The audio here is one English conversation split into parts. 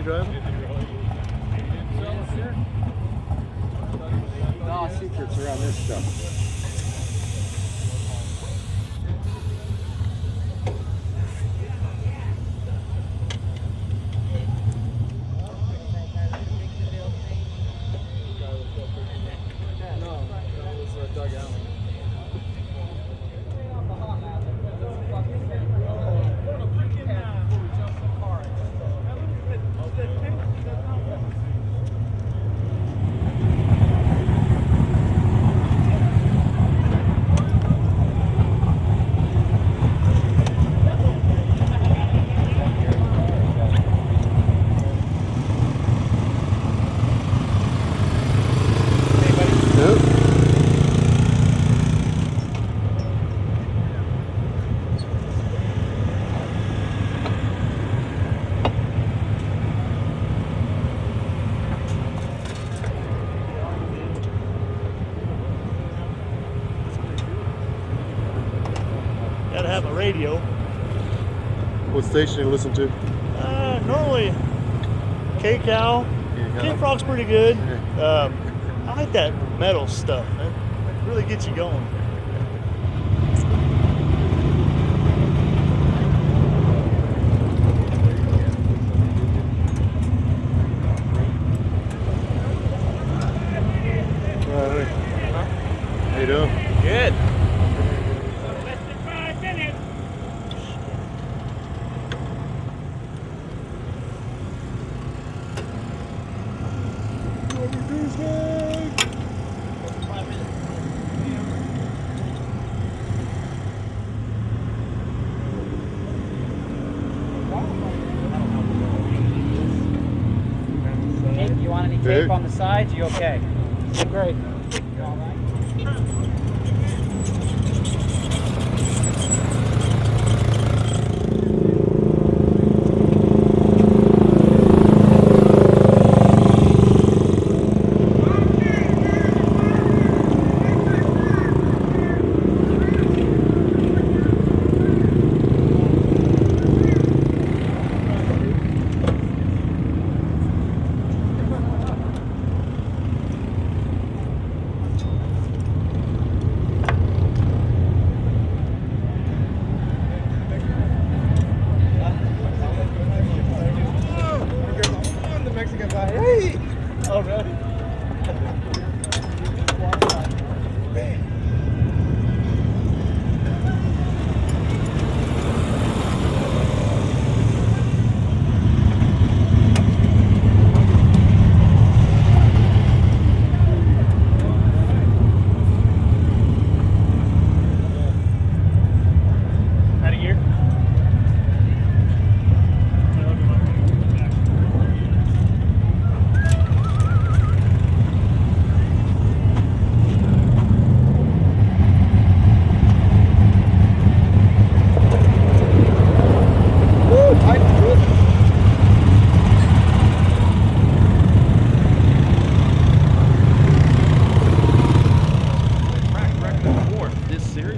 you driving? No secrets around this stuff. Gotta have a radio. What station do you listen to? Normally K-Cow. K-Frog's pretty good. I like that metal stuff, man. It really gets you going. How you doing? Good. You want any tape on the sides? You okay? You're great. You all right? Hey! Oh, really? Out of gear?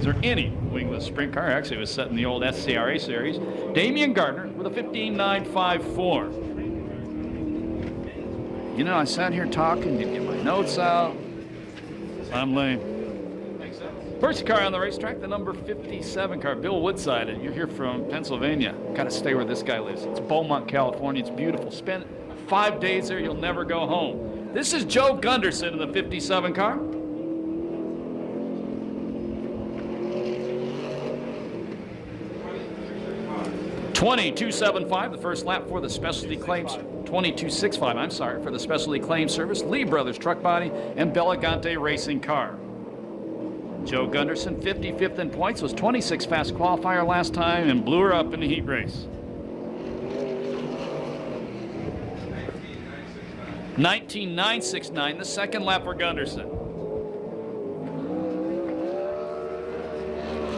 Or any wingless sprint car. Actually, it was set in the old CRA series. Damian Gardner with a 15.954. You know, I sat here talking, didn't get my notes out. I'm lame. First car on the racetrack, the number 57 car, Bill Woodside, and you're here from Pennsylvania. Got to stay where this guy lives. It's Beaumont, California. It's beautiful. Spend 5 days there, you'll never go home. This is Joe Gunderson in the 57 car. 22.75, the first lap for the specialty claims. 22.65, I'm sorry, for the specialty claims service, Lee Brothers Truck Body, and Belagante Racing Car. Joe Gunderson, 55th in points, was 26 fast qualifier last time and blew her up in the heat race. 19.969, the second lap for Gunderson.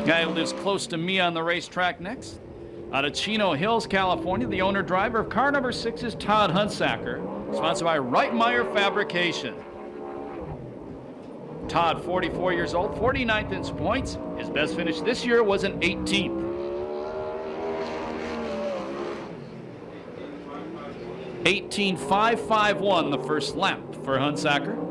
Guy who lives close to me on the racetrack next. Out of Chino Hills, California, the owner-driver of car number 6 is Todd Hunsacker, sponsored by Reitmeyer Fabrication. Todd, 44 years old, 49th in points. His best finish this year was an 18th. 18.551 the first lap for Hunsaker.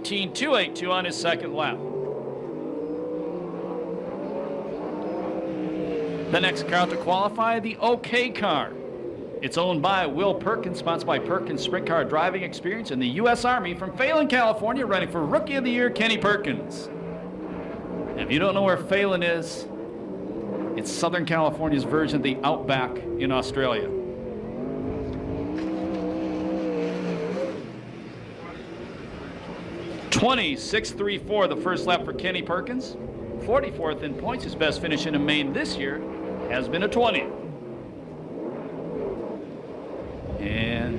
.282 on his second lap. The next car to qualify, the OK car. It's owned by Will Perkins, sponsored by Perkins Sprint Car Driving Experience in the U.S. Army from Phelan, California, running for Rookie of the Year, Kenny Perkins. And if you don't know where Phelan is, it's Southern California's version of the Outback in Australia. .2634 the first lap for Kenny Perkins. 44th in points. His best finish in a main this year has been a 20. And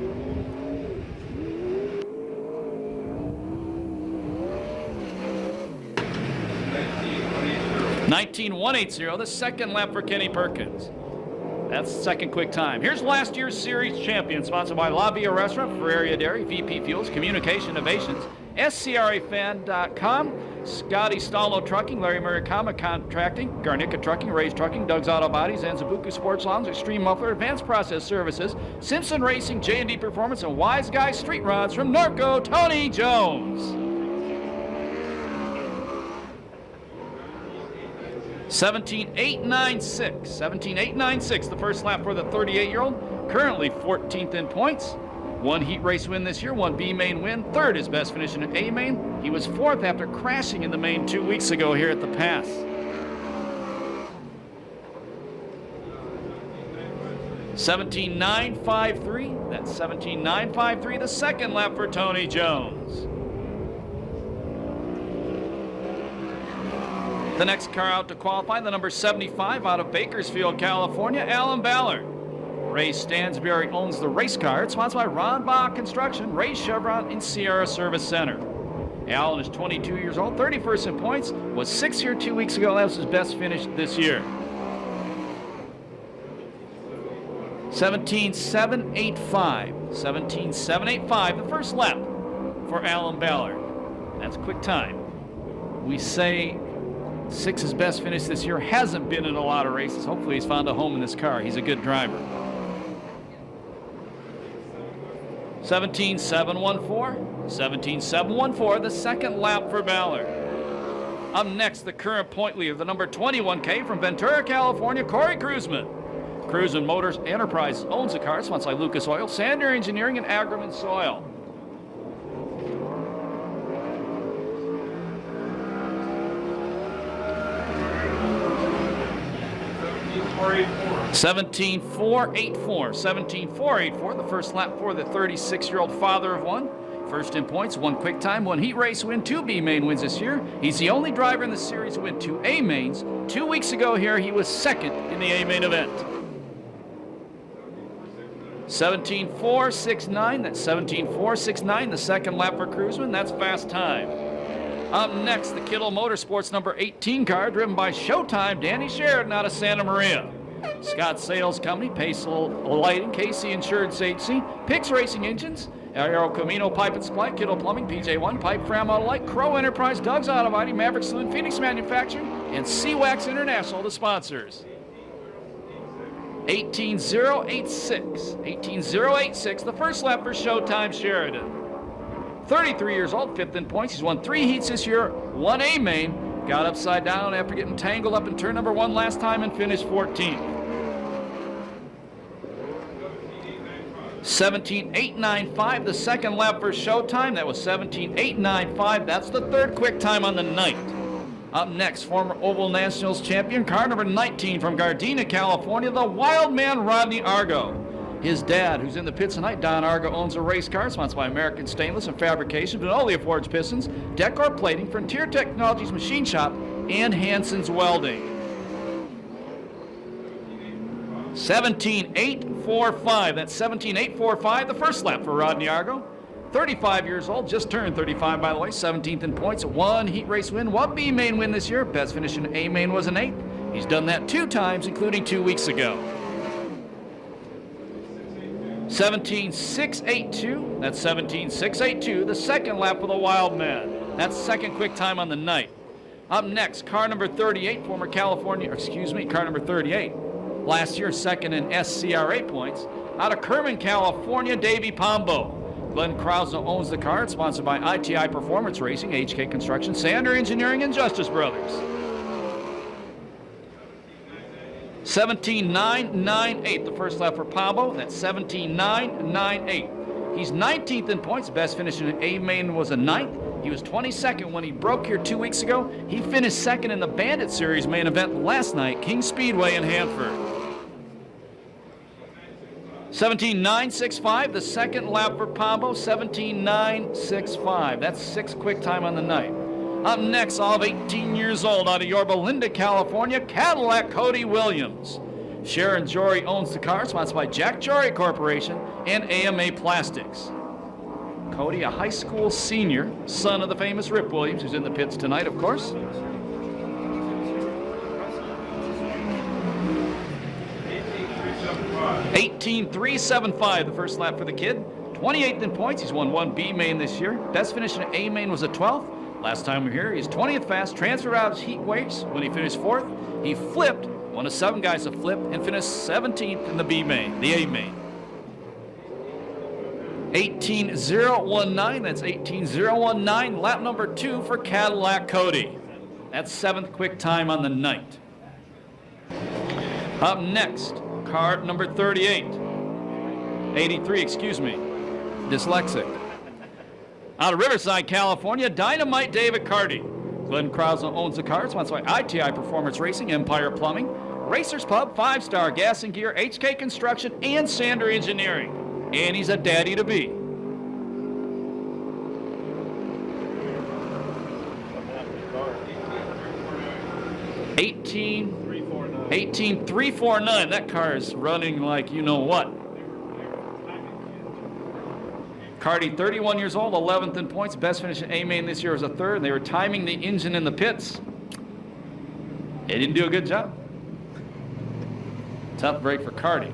19.180 the second lap for Kenny Perkins. That's the second quick time. Here's last year's series champion, sponsored by La Via Restaurant, Ferreria Dairy, VP Fuels, Communication Innovations, SCRAFan.com, Scotty Stallo Trucking, Larry Murakama Contracting, Garnica Trucking, Ray's Trucking, Doug's Auto Bodies, Anzabuku Sports Lounge, Extreme Muffler, Advanced Process Services, Simpson Racing, J&D Performance, and Wise Guy Street Rods from Norco, Tony Jones. 17.896 the first lap for the 38-year-old, currently 14th in points. One heat race win this year, one B main win, third his best finish in an A main. He was fourth after crashing in the main 2 weeks ago here at the Pass. .17.953, that's 17.953 the second lap for Tony Jones. The next car out to qualify, the number 75 out of Bakersfield, California, Alan Ballard. Ray Stansberry owns the race car. It's sponsored by Ron Bach Construction, Ray Chevron, and Sierra Service Center. Alan is 22 years old, 31st in points, was 6th here 2 weeks ago. That was his best finish this year. 17.785 the first lap for Alan Ballard. That's a quick time. We say 6's best finish this year, hasn't been in a lot of races. Hopefully he's found a home in this car. He's a good driver. 17.714 the second lap for Ballard. Up next, the current point leader, the number 21K from Ventura, California, Corey Cruzman. Cruzman Motors Enterprise owns the car, sponsored by Lucas Oil, Sander Engineering, and Agriman Soil. .17484 the first lap for the 36-year-old father of one. First in points, one quick time, one heat race win, 2 B main wins this year. He's the only driver in the series to win 2 A mains. 2 weeks ago here, he was second in the A main event. 17.469, that's 17.469 the second lap for Cruzman. That's fast time. Up next, the Kittle Motorsports number 18 car, driven by Showtime Danny Sheridan out of Santa Maria. Scott Sales Company, Pace Lighting, KC Insurance Agency, Pix Racing Engines, Aero Camino Pipe and Supply, Kittle Plumbing, PJ1 Pipe, Fram Auto Light, Crow Enterprise, Doug's Auto Body, Maverick Saloon, Phoenix Manufacturing, and C-Wax International, the sponsors. 18.086, the first lap for Showtime Sheridan. 33 years old, 5th in points. He's won 3 heats this year, 1 A main. Got upside down after getting tangled up in turn number 1 last time and finished 14th. 17.895 the second lap for Showtime. That was 17.895. That's the third quick time on the night. Up next, former Oval Nationals champion, car number 19 from Gardena, California, the wild man Rodney Argo. His dad, who's in the pits tonight, Don Argo, owns a race car sponsored by American Stainless and Fabrication, Vinoli Forged Pistons, Decor Plating, Frontier Technologies Machine Shop, and Hanson's Welding. 17.845, that's 17.845, the first lap for Rodney Argo. 35 years old, just turned 35 by the way, 17th in points, 1 heat race win, 1 B main win this year. Best finish in A main was an 8th. He's done that 2 times, including 2 weeks ago. 17.682. That's 17.682. The second lap for the Wild Man. That's second quick time on the night. Up next, car number 38, car number 38. Last year, second in SCRA points. Out of Kerman, California, Davey Pombo. Glenn Krause owns the car. It's sponsored by ITI Performance Racing, HK Construction, Sander Engineering, and Justice Brothers. 17.998, the first lap for Pombo. That's 17.998. He's 19th in points. Best finish in A main was a 9th. He was 22nd when he broke here 2 weeks ago. He finished second in the Bandit Series main event last night, King Speedway in Hanford. 17.965, the second lap for Pombo, 17.965. That's sixth quick time on the night. Up next, all of 18 years old, out of Yorba Linda, California, Cadillac Cody Williams. Sharon Jory owns the car, sponsored by Jack Jory Corporation and AMA Plastics. Cody, a high school senior, son of the famous Rip Williams, who's in the pits tonight, of course. $18,375, the first lap for the kid. 28th in points. He's won one B main this year. Best finish in A main was a 12th. Last time we were here, he's 20th fast. Transferred out of heat weights when he finished 4th. He flipped, one of 7 guys to flip, and finished 17th in the B main, the A main. 18.019, that's 18.019, lap number 2 for Cadillac Cody. That's 7th quick time on the night. Up next, car number 83, dyslexic. Out of Riverside, California, Dynamite David Carty. Glenn Krause owns the car, sponsored by ITI Performance Racing, Empire Plumbing, Racers Pub, 5-Star Gas and Gear, HK Construction, and Sander Engineering. And he's a daddy to be. $18,349. That car is running like you know what. Carty, 31 years old, 11th in points. Best finish in A main this year was a 3rd. They were timing the engine in the pits. They didn't do a good job. Tough break for Carty.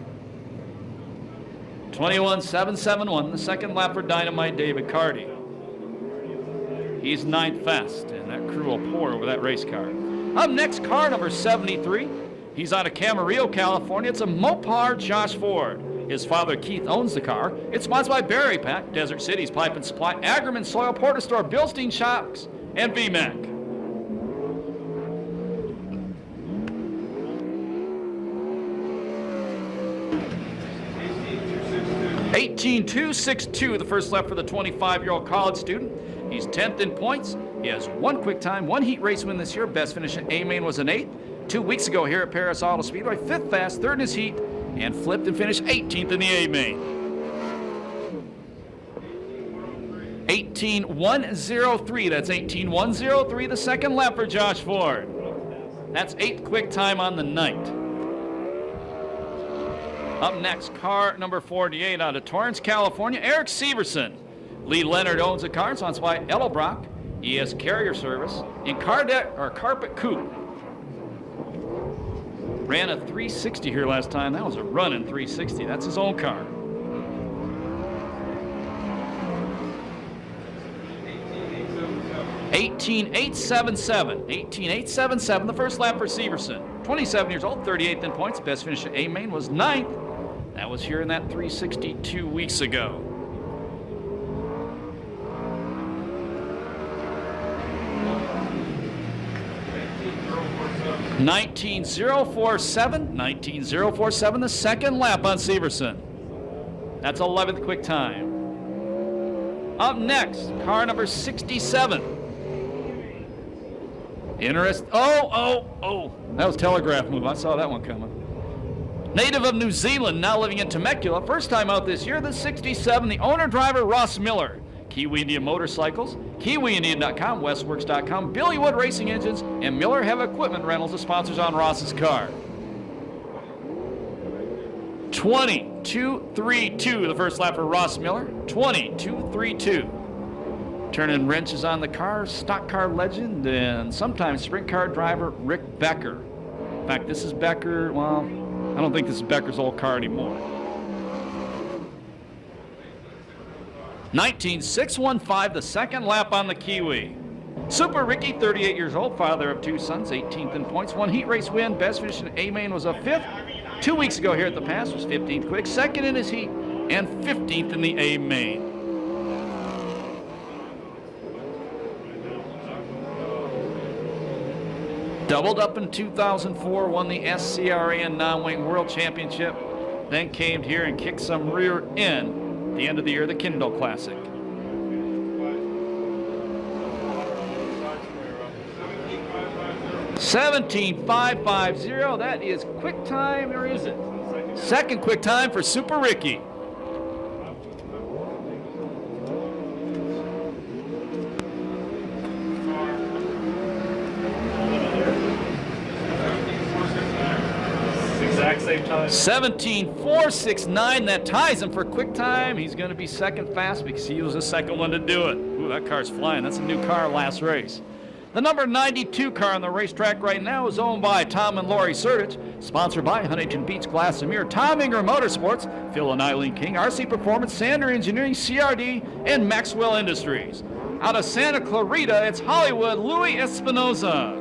21.771, the second lap for Dynamite David Carty. He's 9th fast, and that crew will pour over that race car. Up next, car number 73. He's out of Camarillo, California. It's a Mopar Josh Ford. His father, Keith, owns the car. It's sponsored by Berry Pack, Desert Cities Pipe and Supply, Agriman Soil, Porter Store, Bilstein Shocks, and VMAC. 18.262, the first lap for the 25-year-old college student. He's 10th in points. He has one quick time, one heat race win this year. Best finish in A main was an 8th. 2 weeks ago here at Perris Auto Speedway, 5th fast, 3rd in his heat, and flipped and finished 18th in the A main. 18.103, that's 18.103, the second lap for Josh Ford. That's 8th quick time on the night. Up next, car number 48 out of Torrance, California, Eric Severson. Lee Leonard owns the car, sponsored by Edelbrock, ES Carrier Service, and Carpet Coupe. Ran a 360 here last time. That was a running 360. That's his own car. $18,877, the first lap for Severson. 27 years old, 38th in points. Best finish in A main was 9th. That was here in that 360 2 weeks ago. $19,047, the second lap on Severson. That's 11th quick time. Up next, car number 67. Oh, that was telegraph move. I saw that one coming. Native of New Zealand, now living in Temecula. First time out this year, the 67, the owner-driver Ross Miller. Kiwi Indian Motorcycles, KiwiIndian.com, Westworks.com, Billy Wood Racing Engines, and Miller Heavy Equipment Rentals, the sponsors on Ross's car. 22.32, the first lap for Ross Miller. 22.32. Turning wrenches on the car, stock car legend, and sometimes sprint car driver Rick Becker. In fact, this is Becker, well, I don't think this is Becker's old car anymore. 19.615, the second lap on the Kiwi. Super Ricky, 38 years old, father of 2 sons, 18th in points, 1 heat race win, best finish in A-Main was a 5th. 2 weeks ago here at the Pass was 15th quick, 2nd in his heat, and 15th in the A-Main. Doubled up in 2004, won the SCRA and non-wing world championship, then came here and kicked some rear end at the end of the year, the Kindle Classic. $17.550, that is quick time, or is it? Second quick time for Super Ricky. Exact same time. 17.469, that ties him for quick time. He's going to be second fast because he was the second one to do it. Ooh, that car's flying. That's a new car last race. The number 92 car on the racetrack right now is owned by Tom and Lori Sertich, sponsored by Huntington Beach Glass and Mirror, Tom Ingram Motorsports, Phil and Eileen King, RC Performance, Sander Engineering, CRD, and Maxwell Industries. Out of Santa Clarita, it's Hollywood, Louis Espinoza.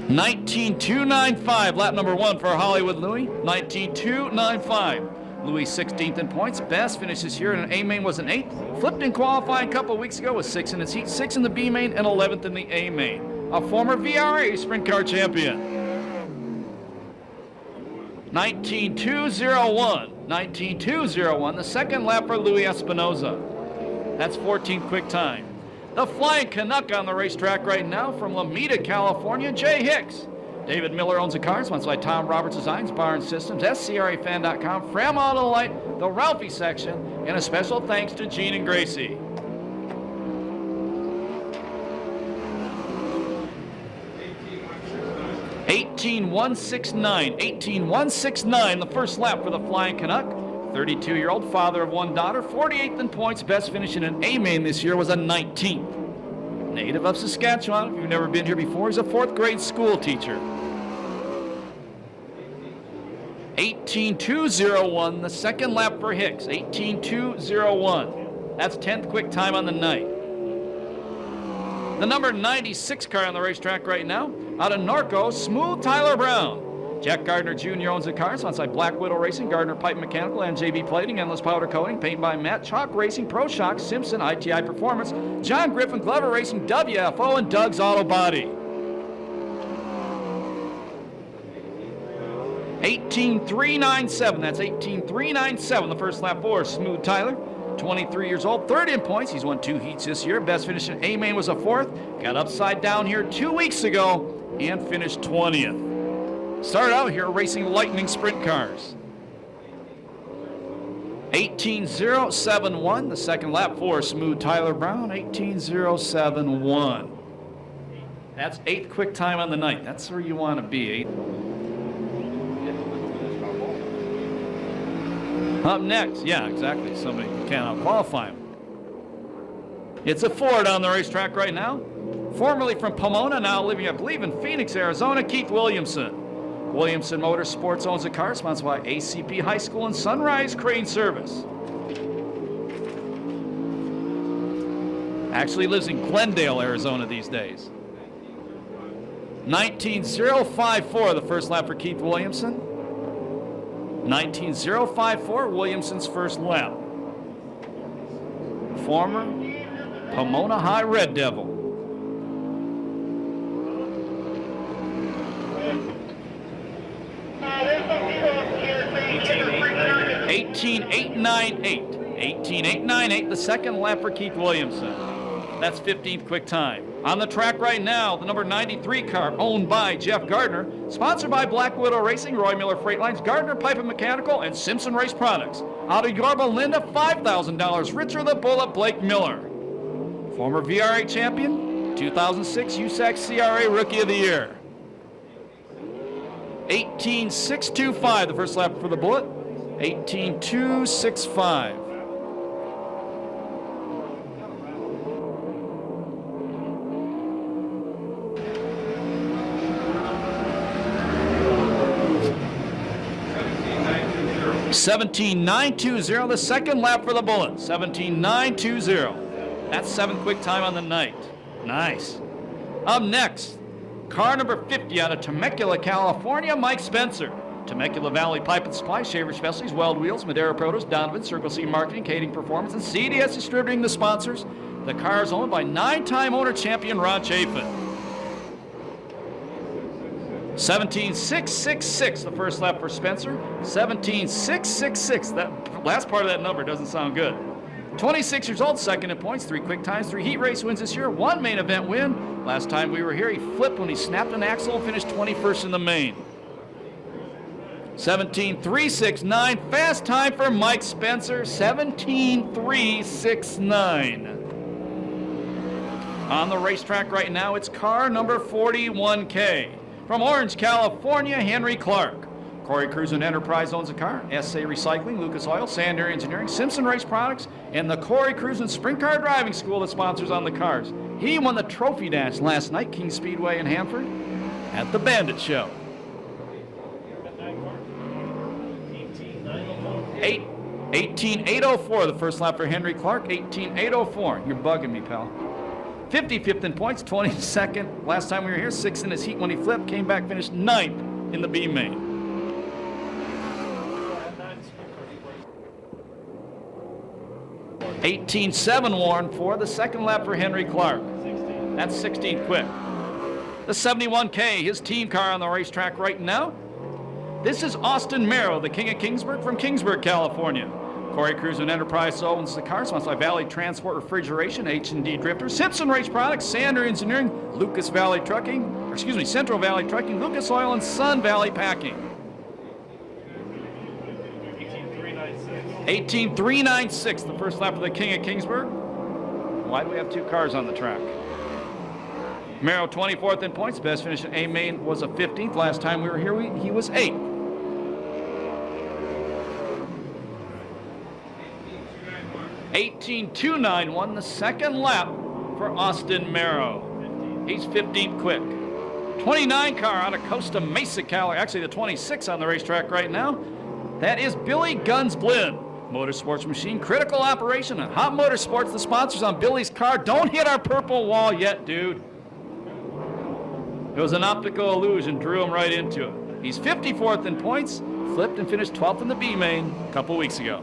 $19.295, lap number 1 for Hollywood Louis. $19.295. Louis 16th in points. Best finish this year in an A-Main was an 8th. Flipped in qualifying a couple weeks ago, was 6th in his heat, 6th in the B-Main, and 11th in the A-Main. A former VRA sprint car champion. 19.201. 19.201, the second lap for Louis Espinoza. That's 14th quick time. The Flying Canuck on the racetrack right now from Lomita, California, Jay Hicks. David Miller owns the car, sponsored by Tom Roberts Designs, Barn Systems, SCRAFan.com, Fram Auto Light, the Ralphie section, and a special thanks to Gene and Gracie. $18.169, the first lap for the Flying Canuck. 32-year-old father of 1 daughter, 48th in points, best finish in an A-Main this year was a 19th. Native of Saskatchewan, if you've never been here before, he's a 4th grade school teacher. 18.201, the second lap for Hicks, 18.201. That's 10th quick time on the night. The number 96 car on the racetrack right now, out of Norco, Smooth Tyler Brown. Jack Gardner Jr. owns the car, sponsored by Black Widow Racing, Gardner Pipe Mechanical, MJB Plating, Endless Powder Coating, Paint by Matt, Chalk Racing, Pro Shock, Simpson, ITI Performance, John Griffin, Glover Racing, WFO, and Doug's Auto Body. 18.397, that's 18.397, the first lap for Smooth Tyler. 23 years old, 3rd in points. He's won 2 heats this year. Best finish in A-Main was a 4th. Got upside down here 2 weeks ago and finished 20th. Started out here racing Lightning sprint cars. 18.071, the second lap for Smooth Tyler Brown, 18.071. That's 8th quick time on the night. That's where you want to be. Up next, yeah, exactly. Somebody cannot qualify him. It's a Ford on the racetrack right now. Formerly from Pomona, now living, I believe, in Phoenix, Arizona, Keith Williamson. Williamson Motorsports owns the car, sponsored by ACP High School and Sunrise Crane Service. Actually lives in Glendale, Arizona these days. 19.054, the first lap for Keith Williamson. 19.054, Williamson's first lap. Former Pomona High Red Devil. 18.898, the second lap for Keith Williamson. That's 15th quick time. On the track right now, the number 93 car, owned by Jeff Gardner, sponsored by Black Widow Racing, Roy Miller Freight Lines, Gardner Pipe and Mechanical, and Simpson Race Products. Out of Yorba Linda, $5,000 richer the Bullet Blake Miller. Former VRA champion, 2006 USAC CRA Rookie of the Year. 18.625, the first lap for the Bullet. 18.265. 17.920, the second lap for the Bullet. 17.920. That's 7th quick time on the night. Nice. Up next, car number 50 out of Temecula, California, Mike Spencer. Temecula Valley Pipe and Supply, Shaver Specialties, Weld Wheels, Madera Produce, Donovan, Circle C Marketing, Kading Performance, and CDS Distributing the sponsors. The car is owned by 9-time owner champion Ron Chafin. 17.666, the first lap for Spencer. 17.666. That last part of that number doesn't sound good. 26 years old, second in points, 3 quick times, 3 heat race wins this year, 1 main event win. Last time we were here, he flipped when he snapped an axle, finished 21st in the main. 17.369, fast time for Mike Spencer, 17.369. On the racetrack right now, it's car number 41K. From Orange, California, Henry Clark. Corey Cruisin Enterprise owns the car. SA Recycling, Lucas Oil, Sandair Engineering, Simpson Race Products, and the Corey Cruisin Sprint Car Driving School that sponsors on the cars. He won the Trophy Dash last night, King Speedway in Hanford, at the Bandit Show. 18.804, the first lap for Henry Clark. 18.804. You're bugging me, pal. 55th in points, 22nd. Last time we were here, 6th in his heat when he flipped, came back, finished 9th in the B main. $18.7 Warren for the second lap for Henry Clark. That's 16th quick. The 71K, his team car on the racetrack right now. This is Austin Merrill, the King of Kingsburg from Kingsburg, California. Corey Cruisin Enterprise owns the car, sponsored by Valley Transport Refrigeration, H&D Drifter, Simpson Race Products, Sander Engineering, Lucas Valley Trucking, Central Valley Trucking, Lucas Oil, and Sun Valley Packing. 18.396, the first lap for the King of Kingsburg. Why do we have 2 cars on the track? Merrill 24th in points, best finish in A main was a 15th. Last time we were here, he was 8th. 18.291, the second lap for Austin Merrow. He's 15th quick. 29 car out of Costa Mesa, California. Actually, the 26 on the racetrack right now. That is Billy Guns Blinn. Motorsports Machine, Critical Operation, and Hot Motorsports, the sponsors on Billy's car. Don't hit our purple wall yet, dude. It was an optical illusion, drew him right into it. He's 54th in points, flipped and finished 12th in the B main a couple weeks ago.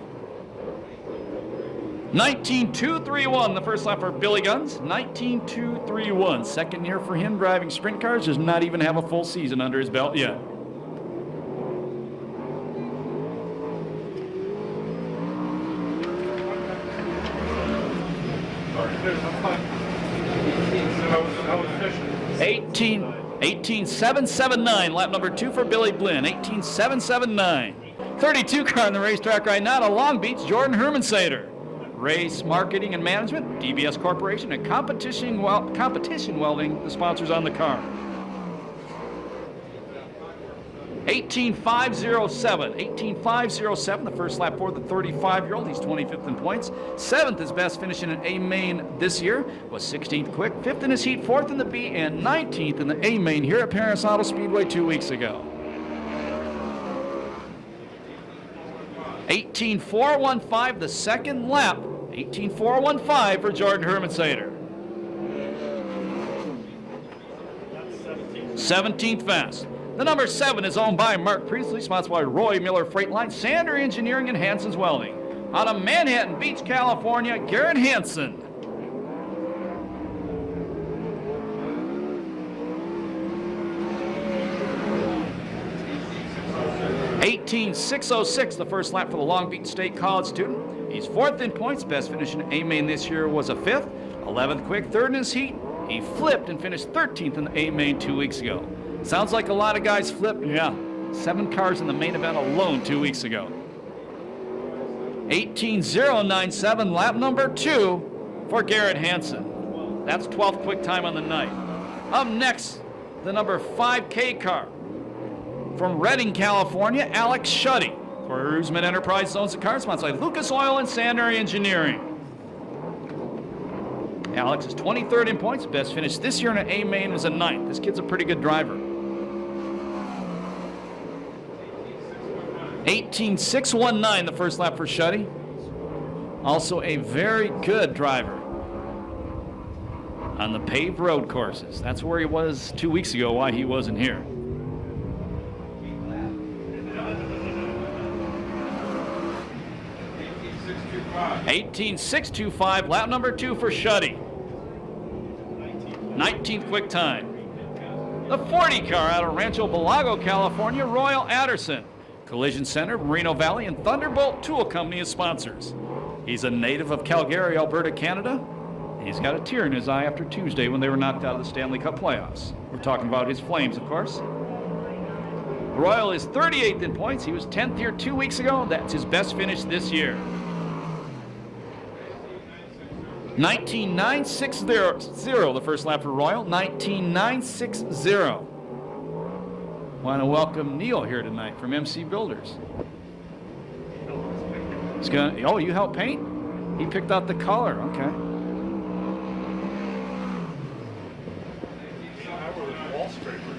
19.231, the first lap for Billy Guns. 19.231, second year for him driving sprint cars, does not even have a full season under his belt yet. Eighteen 18.779, lap number 2 for Billy Blinn. 18.779. 32 car on the racetrack right now to Long Beach, Jordan Hermansader. Race Marketing and Management, DBS Corporation, and Competition Welding, the sponsors on the car. 18.507. 18.507, the first lap for the 35-year-old. He's 25th in points. 7th, his best finishing in A main this year, was 16th quick. 5th in his heat, 4th in the B, and 19th in the A main here at Perris Auto Speedway 2 weeks ago. 18.415, the second lap. 18.415 for Jordan Hermansader. 17th fast. The number 7 is owned by Mark Priestley, sponsored by Roy Miller Freight Line, Sander Engineering, and Hanson's Welding. Out of Manhattan Beach, California, Garrett Hanson. 18.606, the first lap for the Long Beach State College student. He's 4th in points. Best finish in A main this year was a 5th. 11th quick, 3rd in his heat. He flipped and finished 13th in the A main 2 weeks ago. Sounds like a lot of guys flipped. Yeah, 7 cars in the main event alone 2 weeks ago. 18.097, lap number 2 for Garrett Hanson. That's 12th quick time on the night. Up next, the number 5K car. From Redding, California, Alex Shuddy. For Rusman Enterprise owns the car, sponsored by Lucas Oil and Sander Engineering. Alex is 23rd in points. Best finish this year in an A main was a 9th. This kid's a pretty good driver. 18.619 the first lap for Shuddy. Also a very good driver on the paved road courses. That's where he was 2 weeks ago, why he wasn't here. $18.625, lap number 2 for Shuddy. 19th quick time. The 40 car out of Rancho Belago, California, Royal Anderson. Collision Center, Moreno Valley, and Thunderbolt Tool Company as sponsors. He's a native of Calgary, Alberta, Canada. He's got a tear in his eye after Tuesday when they were knocked out of the Stanley Cup playoffs. We're talking about his Flames, of course. Royal is 38th in points. He was 10th here 2 weeks ago. That's his best finish this year. 19.960 the first lap for Royal. 19.960. Want to welcome Neil here tonight from MC Builders. He's gonna. Oh, you helped paint? He picked out the color. Okay. Wall scrapers.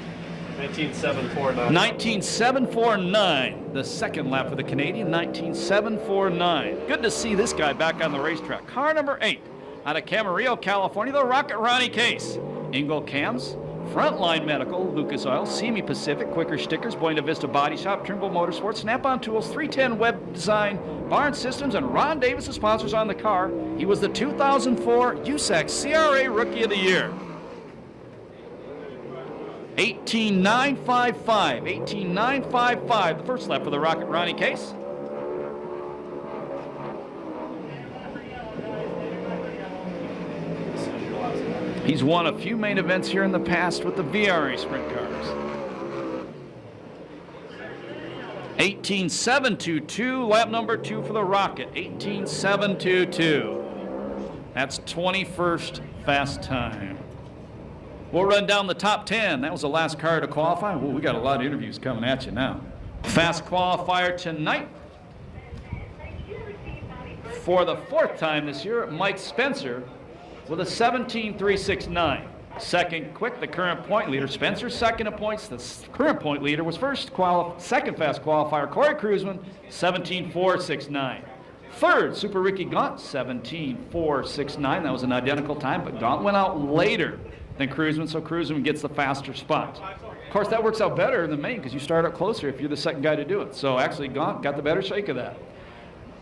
19.749. 19.749, the second lap for the Canadian. 19.749. Good to see this guy back on the racetrack. Car number 8 out of Camarillo, California, the Rocket Ronnie Case. Ingle Cams, Frontline Medical, Lucas Oil, Semi Pacific, Quicker Stickers, Buena Vista Body Shop, Trimble Motorsports, Snap-on Tools, 310 Web Design, Barn Systems, and Ron Davis, the sponsors on the car. He was the 2004 USAC CRA Rookie of the Year. 18.955, 18.955, the first lap for the Rocket Ronnie Case. He's won a few main events here in the past with the VRA sprint cars. 18.722, lap number 2 for the Rocket. 18.722. That's 21st fast time. We'll run down the top 10. That was the last car to qualify. Well, we got a lot of interviews coming at you now. Fast qualifier tonight. For the 4th time this year, Mike Spencer with a 17.369. Second quick, the current point leader. Spencer second in points. The current point leader was second fast qualifier, Corey Kruzman, 17.469. Third, Super Ricky Gaunt, 17.469. That was an identical time, but Gaunt went out later than Kruzman, so Kruzman gets the faster spot. Of course, that works out better in the main because you start up closer if you're the second guy to do it. So actually, Gaunt got the better shake of that.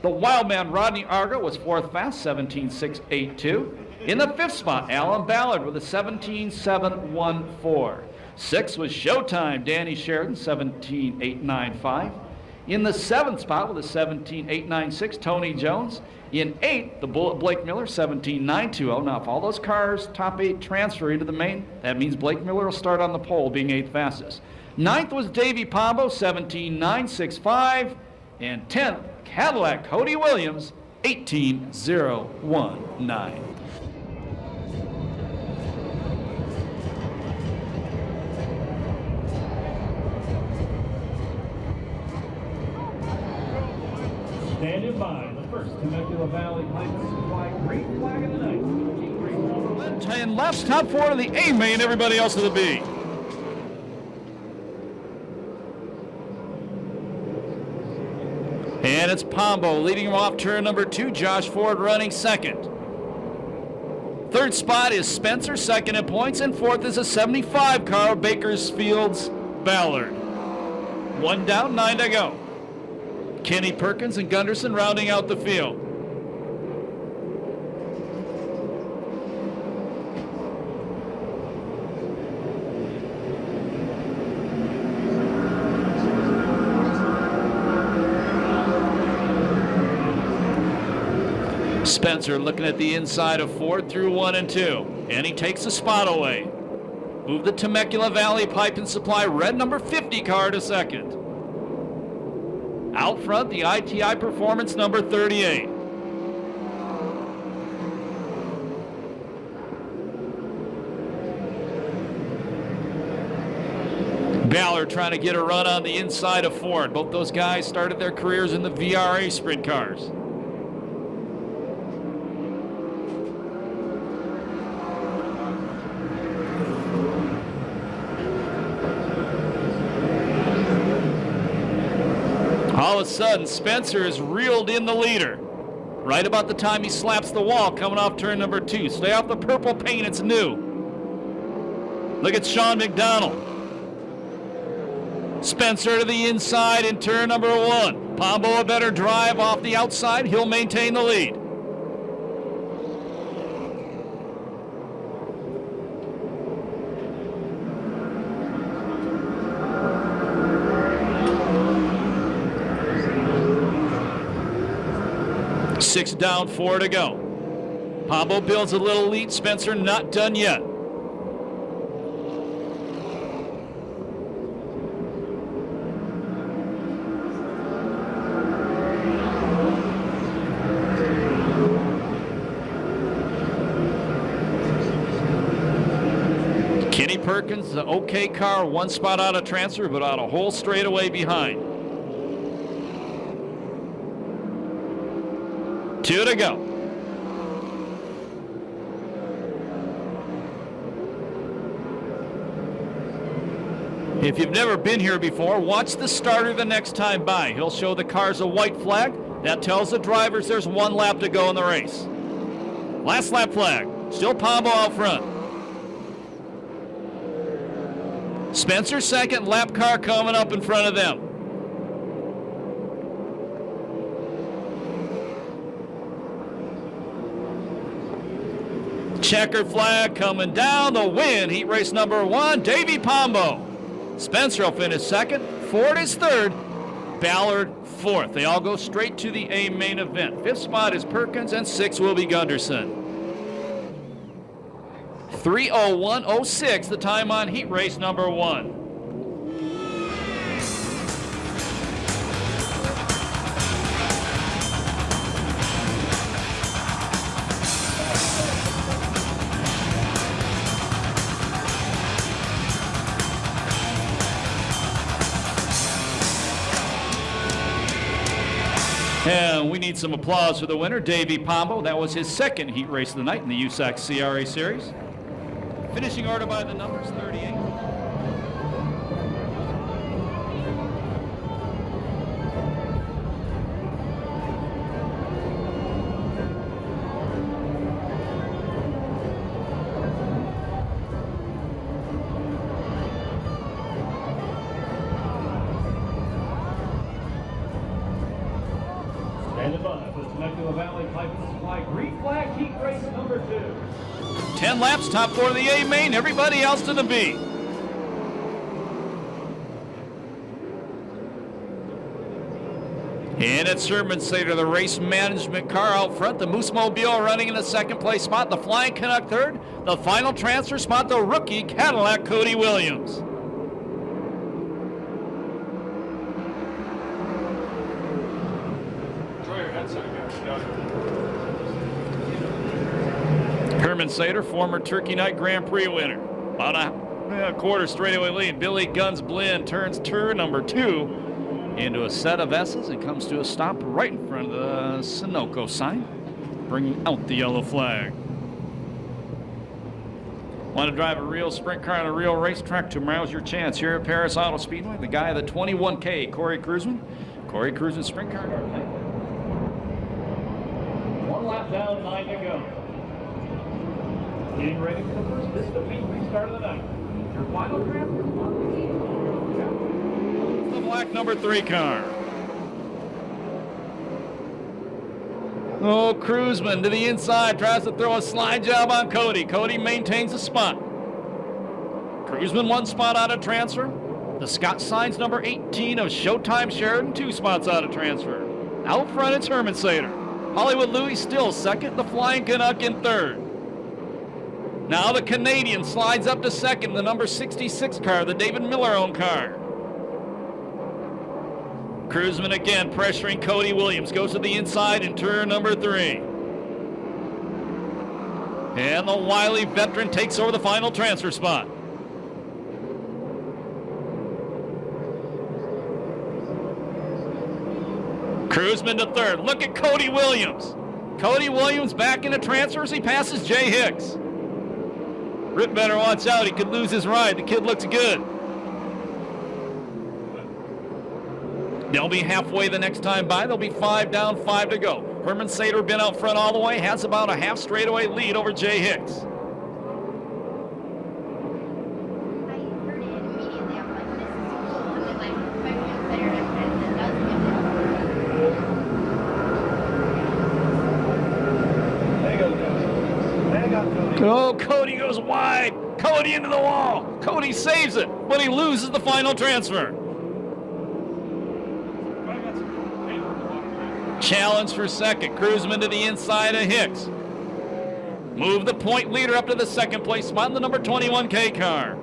The wild man, Rodney Argo, was 4th fast, 17.682. In the 5th spot, Alan Ballard with a 17.714. 6th was Showtime, Danny Sheridan, 17.895. In the 7th spot with a 17.896, Tony Jones. In 8th, the Bullet Blake Miller, 17.920. Now, if all those cars, top 8, transfer into the main, that means Blake Miller will start on the pole, being 8th fastest. 9th was Davey Pombo, 17.965. And 10th, Cadillac Cody Williams, 18.019. Standing by, the first Temecula Valley Pipe Supply green flag of the night. 10 laps, top 4 to the A main, everybody else to the B. And it's Pombo leading him off turn number 2. Josh Ford running second. 3rd spot is Spencer, second in points, and 4th is a 75 car, Bakersfield's Ballard. 1 down, 9 to go. Kenny Perkins and Gunderson rounding out the field. Spencer looking at the inside of Ford through 1 and 2, and he takes the spot away. Move the Temecula Valley Pipe and Supply red number 50 car to second. Out front, the ITI Performance number 38. Ballard trying to get a run on the inside of Ford. Both those guys started their careers in the VRA sprint cars. All of a sudden, Spencer is reeled in the leader. Right about the time he slaps the wall coming off turn number 2. Stay off the purple paint, it's new. Look at Sean McDonald. Spencer to the inside in turn number 1. Pombo a better drive off the outside. He'll maintain the lead. Six down, 4 to go. Pombo builds a little lead. Spencer not done yet. Kenny Perkins, the okay car, 1 spot out of transfer, but on a whole straightaway behind. 2 to go. If you've never been here before, watch the starter the next time by. He'll show the cars a white flag. That tells the drivers there's 1 lap to go in the race. Last lap flag. Still Pombo out front. Spencer second, lap car coming up in front of them. Checkered flag coming down. The win, heat race number 1, Davey Pombo. Spencer will finish second. Ford is third. Ballard fourth. They all go straight to the A main event. 5th spot is Perkins, and 6th will be Gunderson. 3:01:06, the time on heat race number 1. And we need some applause for the winner, Davey Pombo. That was his second heat race of the night in the USAC CRA series. Finishing order by the numbers, 38. Standing by for the Temecula Valley Pipe and Supply green flag heat race number 2. 10 laps, top 4 of the A main, everybody else to the B. And it's Sherman Sater, the race management car out front. The Moose Mobile running in the 2nd place spot. The Flying Canuck 3rd. The final transfer spot, the rookie Cadillac Cody Williams. Herman Sater, former Turkey Night Grand Prix winner. About a quarter straightaway lead. Billy Guns Blinn turns turn number 2 into a set of S's and comes to a stop right in front of the Sunoco sign, bringing out the yellow flag. Want to drive a real sprint car on a real racetrack? Tomorrow's your chance here at Perris Auto Speedway. The guy of the 21K, Corey Kruzman. Corey Kruzman sprint car. 1 lap down, 9 to go. Getting ready for the first distant restart of the night. Your final transfer. The black number 3 car. Oh, Kruzman to the inside, tries to throw a slide job on Cody. Cody maintains the spot. Kruzman 1 spot out of transfer. The Scott Signs number 18 of Showtime Sheridan, 2 spots out of transfer. Out front, it's Herman Sater. Hollywood Louis still second, the Flying Canuck in 3rd. Now the Canadian slides up to 2nd, the number 66 car, the David Miller-owned car. Kruzman again pressuring Cody Williams, goes to the inside in turn number 3. And the wily veteran takes over the final transfer spot. Kruzman to 3rd. Look at Cody Williams. Cody Williams back into transfers. He passes Jay Hicks. Ritt better watch out. He could lose his ride. The kid looks good. They'll be halfway the next time by. They'll be 5 down, 5 to go. Herman Sater been out front all the way, has about a half straightaway lead over Jay Hicks. Oh, Cody goes wide. Cody into the wall. Cody saves it, but he loses the final transfer. Challenge for second. Cruzman to the inside of Hicks. Move the point leader up to the second place spot in the number 21 K car.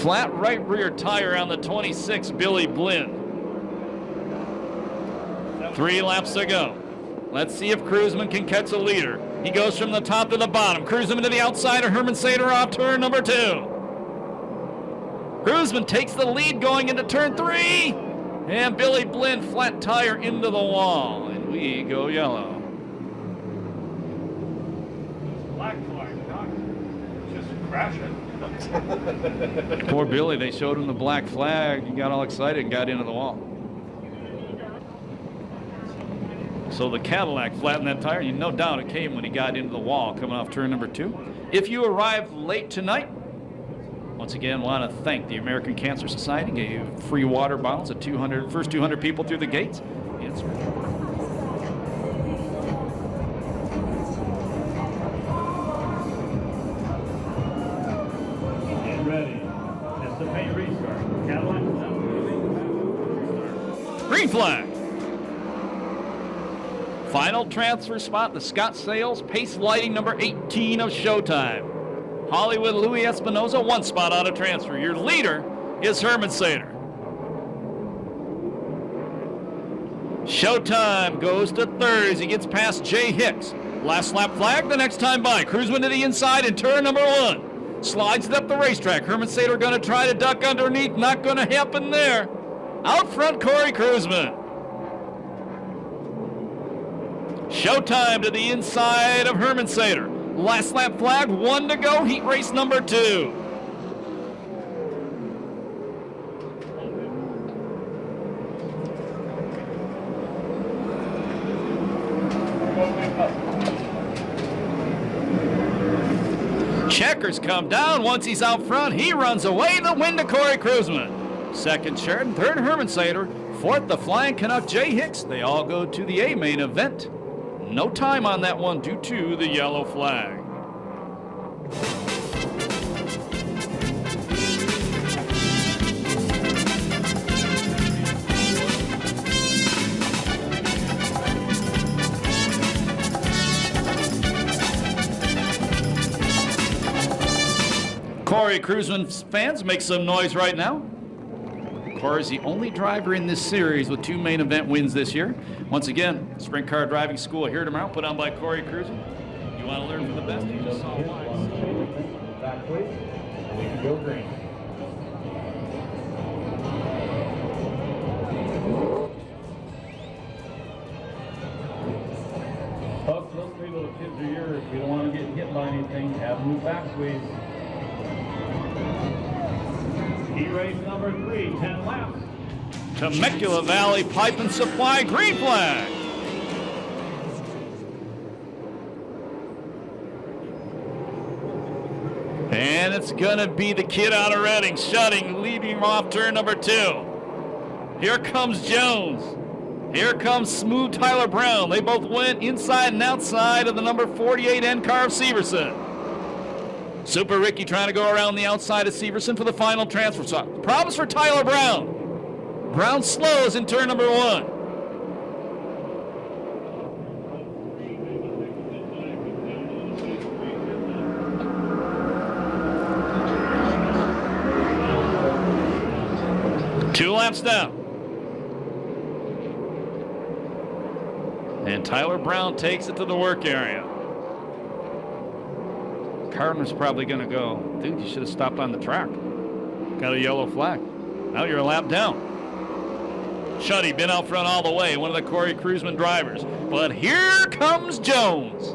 Flat right rear tire on the 26 Billy Blinn. 3 laps to go. Let's see if Cruzman can catch a leader. He goes from the top to the bottom. Cruzman to the outside of Herman Sater off turn number 2. Cruzman takes the lead going into turn 3. And Billy Blinn flat tire into the wall. And we go yellow. Black flag, not just crashing. Poor Billy, they showed him the black flag. He got all excited and got into the wall. So the Cadillac flattened that tire. You no doubt it came when he got into the wall coming off turn number 2. If you arrived late tonight, once again, want to thank the American Cancer Society. Gave free water bottles at first 200 people through the gates. It's Get ready. That's the paint restart. Cadillac. green flag. Final transfer spot, the Scott Sales Pace Lighting number 18 of Showtime. Hollywood Louis Espinoza, 1 spot out of transfer. Your leader is Herman Sater. Showtime goes to 3rd as he gets past Jay Hicks. Last lap flag the next time by. Cruzman to the inside in turn number 1. Slides it up the racetrack. Herman Sater going to try to duck underneath. Not going to happen there. Out front, Corey Cruzman. Showtime to the inside of Herman Sater. Last lap flag, 1 to go, heat race number 2. Checkers come down. Once he's out front, he runs away. The win to Corey Cruzman. Second, Sheridan. Third, Herman Sater. Fourth, the Flying Canuck, Jay Hicks. They all go to the A main event. No time on that one due to the yellow flag. Corey Cruzman fans, make some noise right now. Corey is the only driver in this series with 2 main event wins this year. Once again, Sprint Car Driving School here tomorrow, put on by Corey Cruzman. You want to learn from the best? You just saw why. Back please. We can go green. Folks, those 3 little kids are yours. We don't want to get hit by anything. Have them move back, please. Heat race number 3, 10 laps. Temecula Valley Pipe and Supply, green flag. And it's gonna be the kid out of Reading, Shutting, leading him off turn number 2. Here comes Jones. Here comes Smooth Tyler Brown. They both went inside and outside of the number 48 end car of Severson. Super Ricky trying to go around the outside of Severson for the final transfer stop. Problems for Tyler Brown. Brown slows in turn number 1. Two laps down. And Tyler Brown takes it to the work area. Gardner's probably going to go, dude, you should have stopped on the track. Got a yellow flag. Now you're a lap down. Shuddy been out front all the way, one of the Corey Cruzman drivers. But here comes Jones.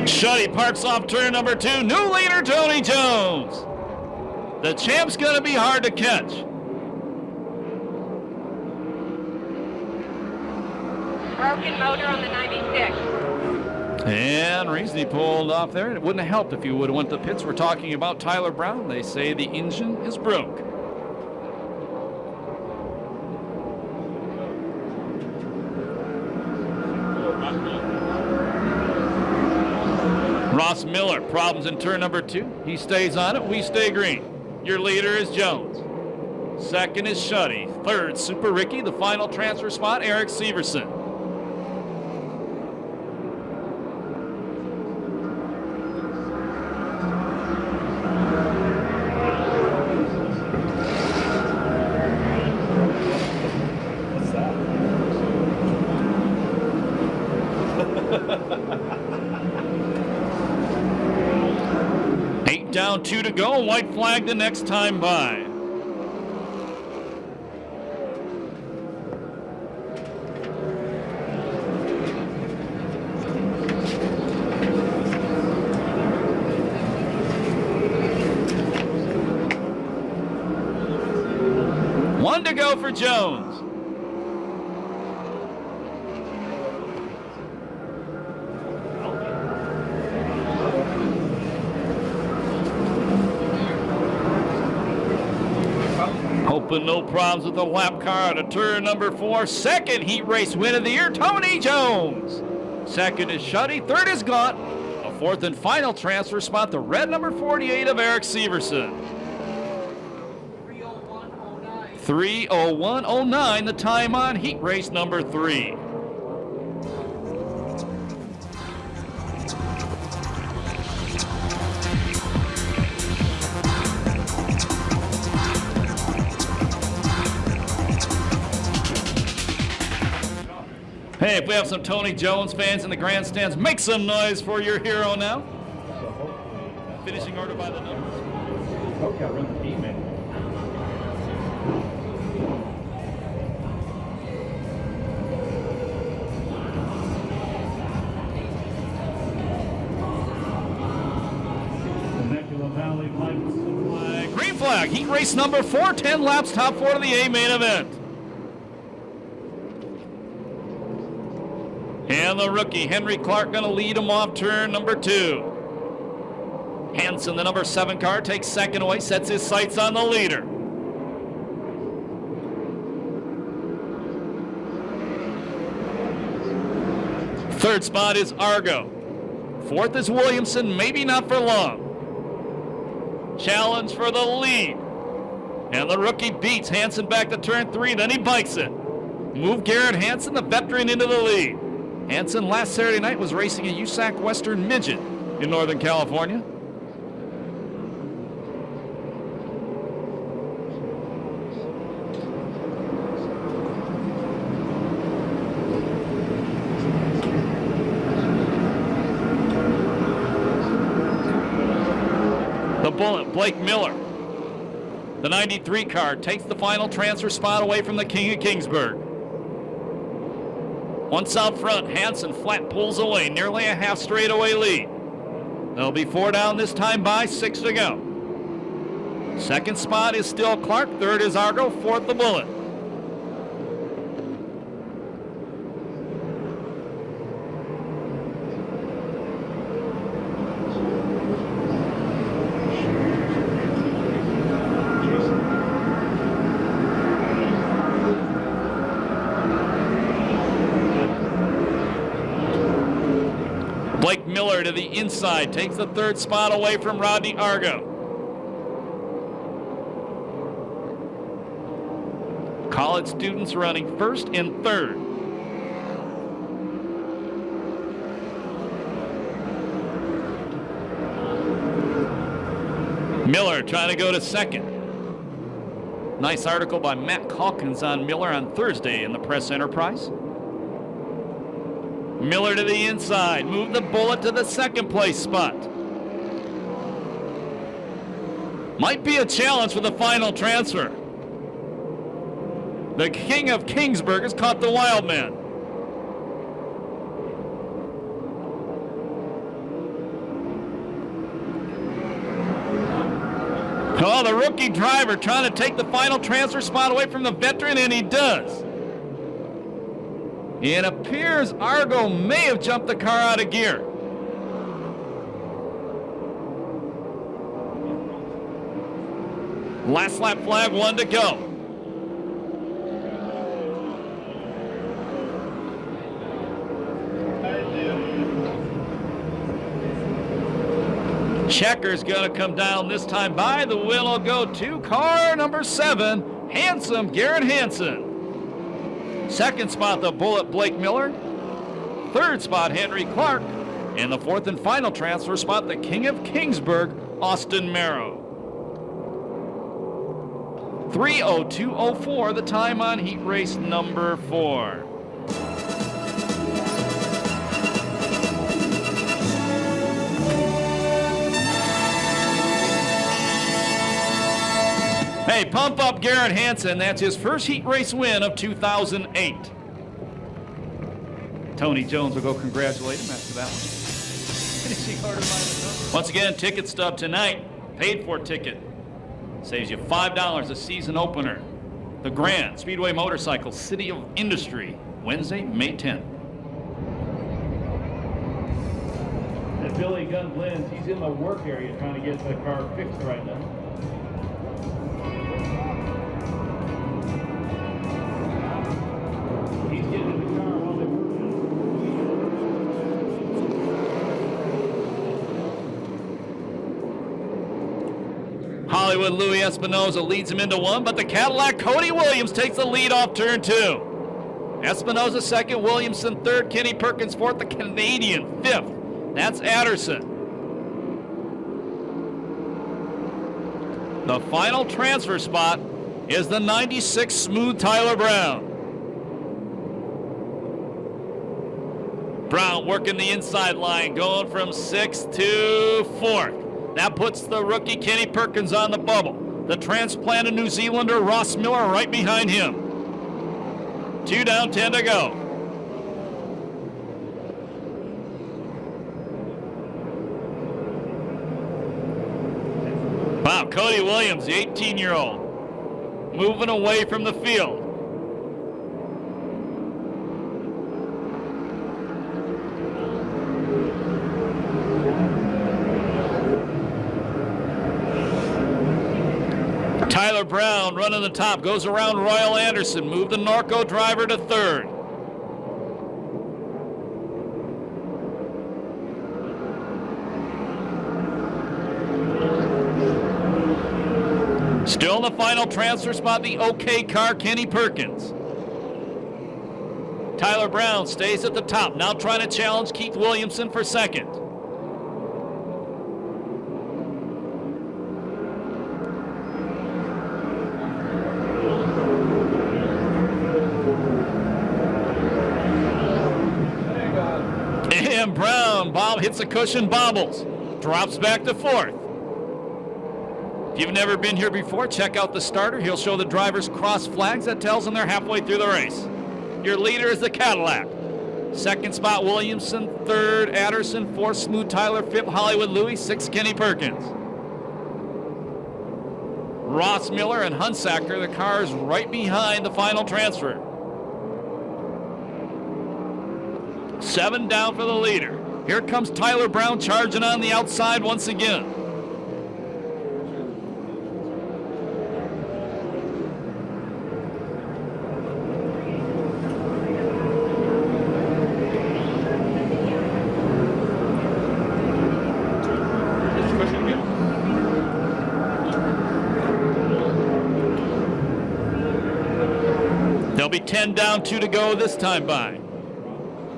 Shuddy parks off turn number 2. New leader, Tony Jones. The champ's going to be hard to catch. Broken motor on the 96. And reason he pulled off there, it wouldn't have helped if he would have went to pits. We're talking about Tyler Brown. They say the engine is broke. Ross Miller, problems in turn number 2. He stays on it. We stay green. Your leader is Jones. Second is Shuddy. Third, Super Ricky. The final transfer spot, Eric Severson. Down 2 to go. White flag the next time by. One to go for Jones. Hoping no problems with the lap car to turn number 4. Second heat race win of the year, Tony Jones. Second is Shuddy. Third is Gaunt. A fourth and final transfer spot, the red number 48 of Eric Severson. 3:01:09, the time on heat race number 3. Hey, if we have some Tony Jones fans in the grandstands, make some noise for your hero now. Finishing order by the numbers. Okay, I'll run the team in. Temecula Valley flag. Green flag, heat race number 4, 10 laps, top 4 of the A main event. And the rookie, Henry Clark, going to lead him off turn number 2. Hansen, the number 7 car, takes second away, sets his sights on the leader. Third spot is Argo. Fourth is Williamson, maybe not for long. Challenge for the lead. And the rookie beats Hansen back to turn 3, then he bikes it. Move Garrett Hansen, the veteran, into the lead. Hansen last Saturday night was racing a USAC Western Midget in Northern California. The bullet, Blake Miller. The 93 car takes the final transfer spot away from the King of Kingsburg. Once out front, Hansen flat pulls away, nearly a half straightaway lead. There'll be 4 down this time by, 6 to go. Second spot is still Clark, third is Argo, fourth the Bullet. Blake Miller to the inside, takes the third spot away from Rodney Argo. College students running first and third. Miller trying to go to second. Nice article by Matt Calkins on Miller on Thursday in the Press Enterprise. Miller to the inside, move the Bullet to the second place spot. Might be a challenge for the final transfer. The King of Kingsburg has caught the wild man. Oh, the rookie driver trying to take the final transfer spot away from the veteran, and he does. It appears Argo may have jumped the car out of gear. Last lap flag, 1 to go. Checker's gonna come down this time by. The wheel will go to car number 7, Handsome Garrett Hansen. Second spot, the Bullet Blake Miller. Third spot, Henry Clark. And the fourth and final transfer spot, the King of Kingsburg, Austin Merrow. 3:02:04, the time on heat race number 4. Hey, pump up Garrett Hansen. That's his first heat race win of 2008. Tony Jones will go congratulate him after that one. Finishing order minus. Once again, ticket stub tonight. Paid for ticket. Saves you $5 a season opener. The Grand Speedway Motorcycle City of Industry, Wednesday, May 10th. And Billy Gunn Blends, he's in the work area trying to get the car fixed right now. He's getting in the car while they work it. Hollywood Louis Espinoza leads him into 1, but the Cadillac Cody Williams takes the lead off turn 2. Espinoza second, Williamson third, Kenny Perkins fourth, the Canadian fifth. That's Adderson. The final transfer spot is the 96 Smooth Tyler Brown. Brown working the inside line, going from 6th to 4th. That puts the rookie Kenny Perkins on the bubble. The transplanted New Zealander Ross Miller right behind him. 2 down, 10 to go. Wow, Cody Williams, the 18-year-old, moving away from the field. Tyler Brown running the top, goes around Royal Anderson, move the Norco driver to 3rd. Still in the final transfer spot, the OK car, Kenny Perkins. Tyler Brown stays at the top, now trying to challenge Keith Williamson for 2nd. And Brown, Bob hits a cushion, bobbles, drops back to 4th. If you've never been here before, check out the starter. He'll show the drivers cross flags. That tells them they're halfway through the race. Your leader is the Cadillac. 2nd spot, Williamson. 3rd, Adderson. 4th, Smooth Tyler. 5th, Hollywood Louis. 6th, Kenny Perkins. Ross Miller and Hunsacker, the cars right behind the final transfer. 7 down for the leader. Here comes Tyler Brown charging on the outside once again. There'll be 10 down, 2 to go this time by.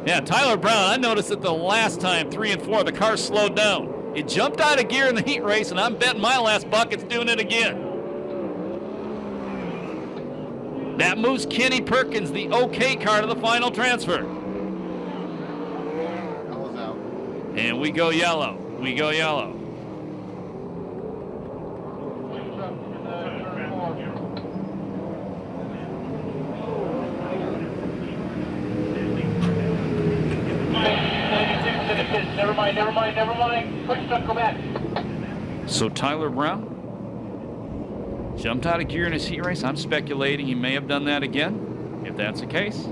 Yeah, Tyler Brown, I noticed that the last time, 3 and 4, the car slowed down. It jumped out of gear in the heat race, and I'm betting my last buck it's doing it again. That moves Kenny Perkins, the OK car, to the final transfer. And we go yellow. We go yellow. never mind. Push truck, go back. So Tyler Brown jumped out of gear in his heat race. I'm speculating he may have done that again. If that's the case,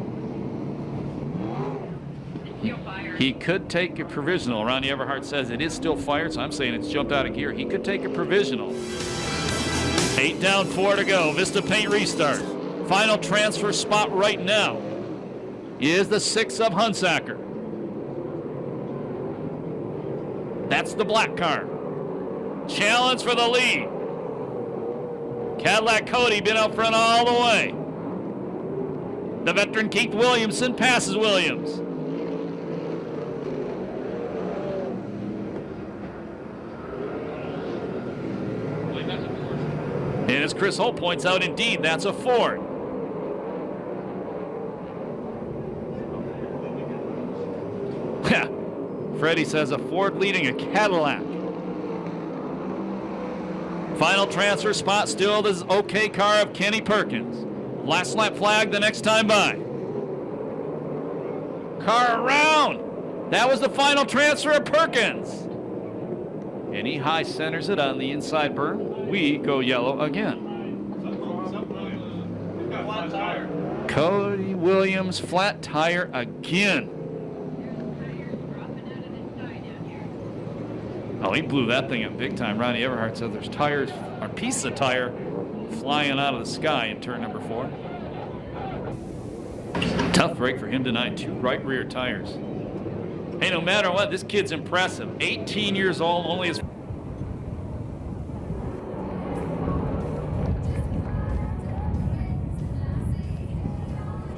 he could take a provisional. Ronnie Everhart says it is still fired, so I'm saying it's jumped out of gear. He could take a provisional. 8 down, 4 to go. Vista Paint restart. Final transfer spot right now is the 6 of Hunsaker. That's the black car. Challenge for the lead. Cadillac Cody been out front all the way. The veteran Keith Williamson passes Williams. And as Chris Holt points out, indeed, that's a Ford. Freddie says a Ford leading a Cadillac. Final transfer spot, still this OK car of Kenny Perkins. Last lap flag the next time by. Car around. That was the final transfer of Perkins. And he high centers it on the inside berm. We go yellow again. Cody Williams, flat tire again. Oh, he blew that thing up big time. Ronnie Everhart said there's tires, or pieces of tire, flying out of the sky in turn number 4. Tough break for him tonight. 2 right rear tires. Hey, no matter what, this kid's impressive. 18 years old, only his...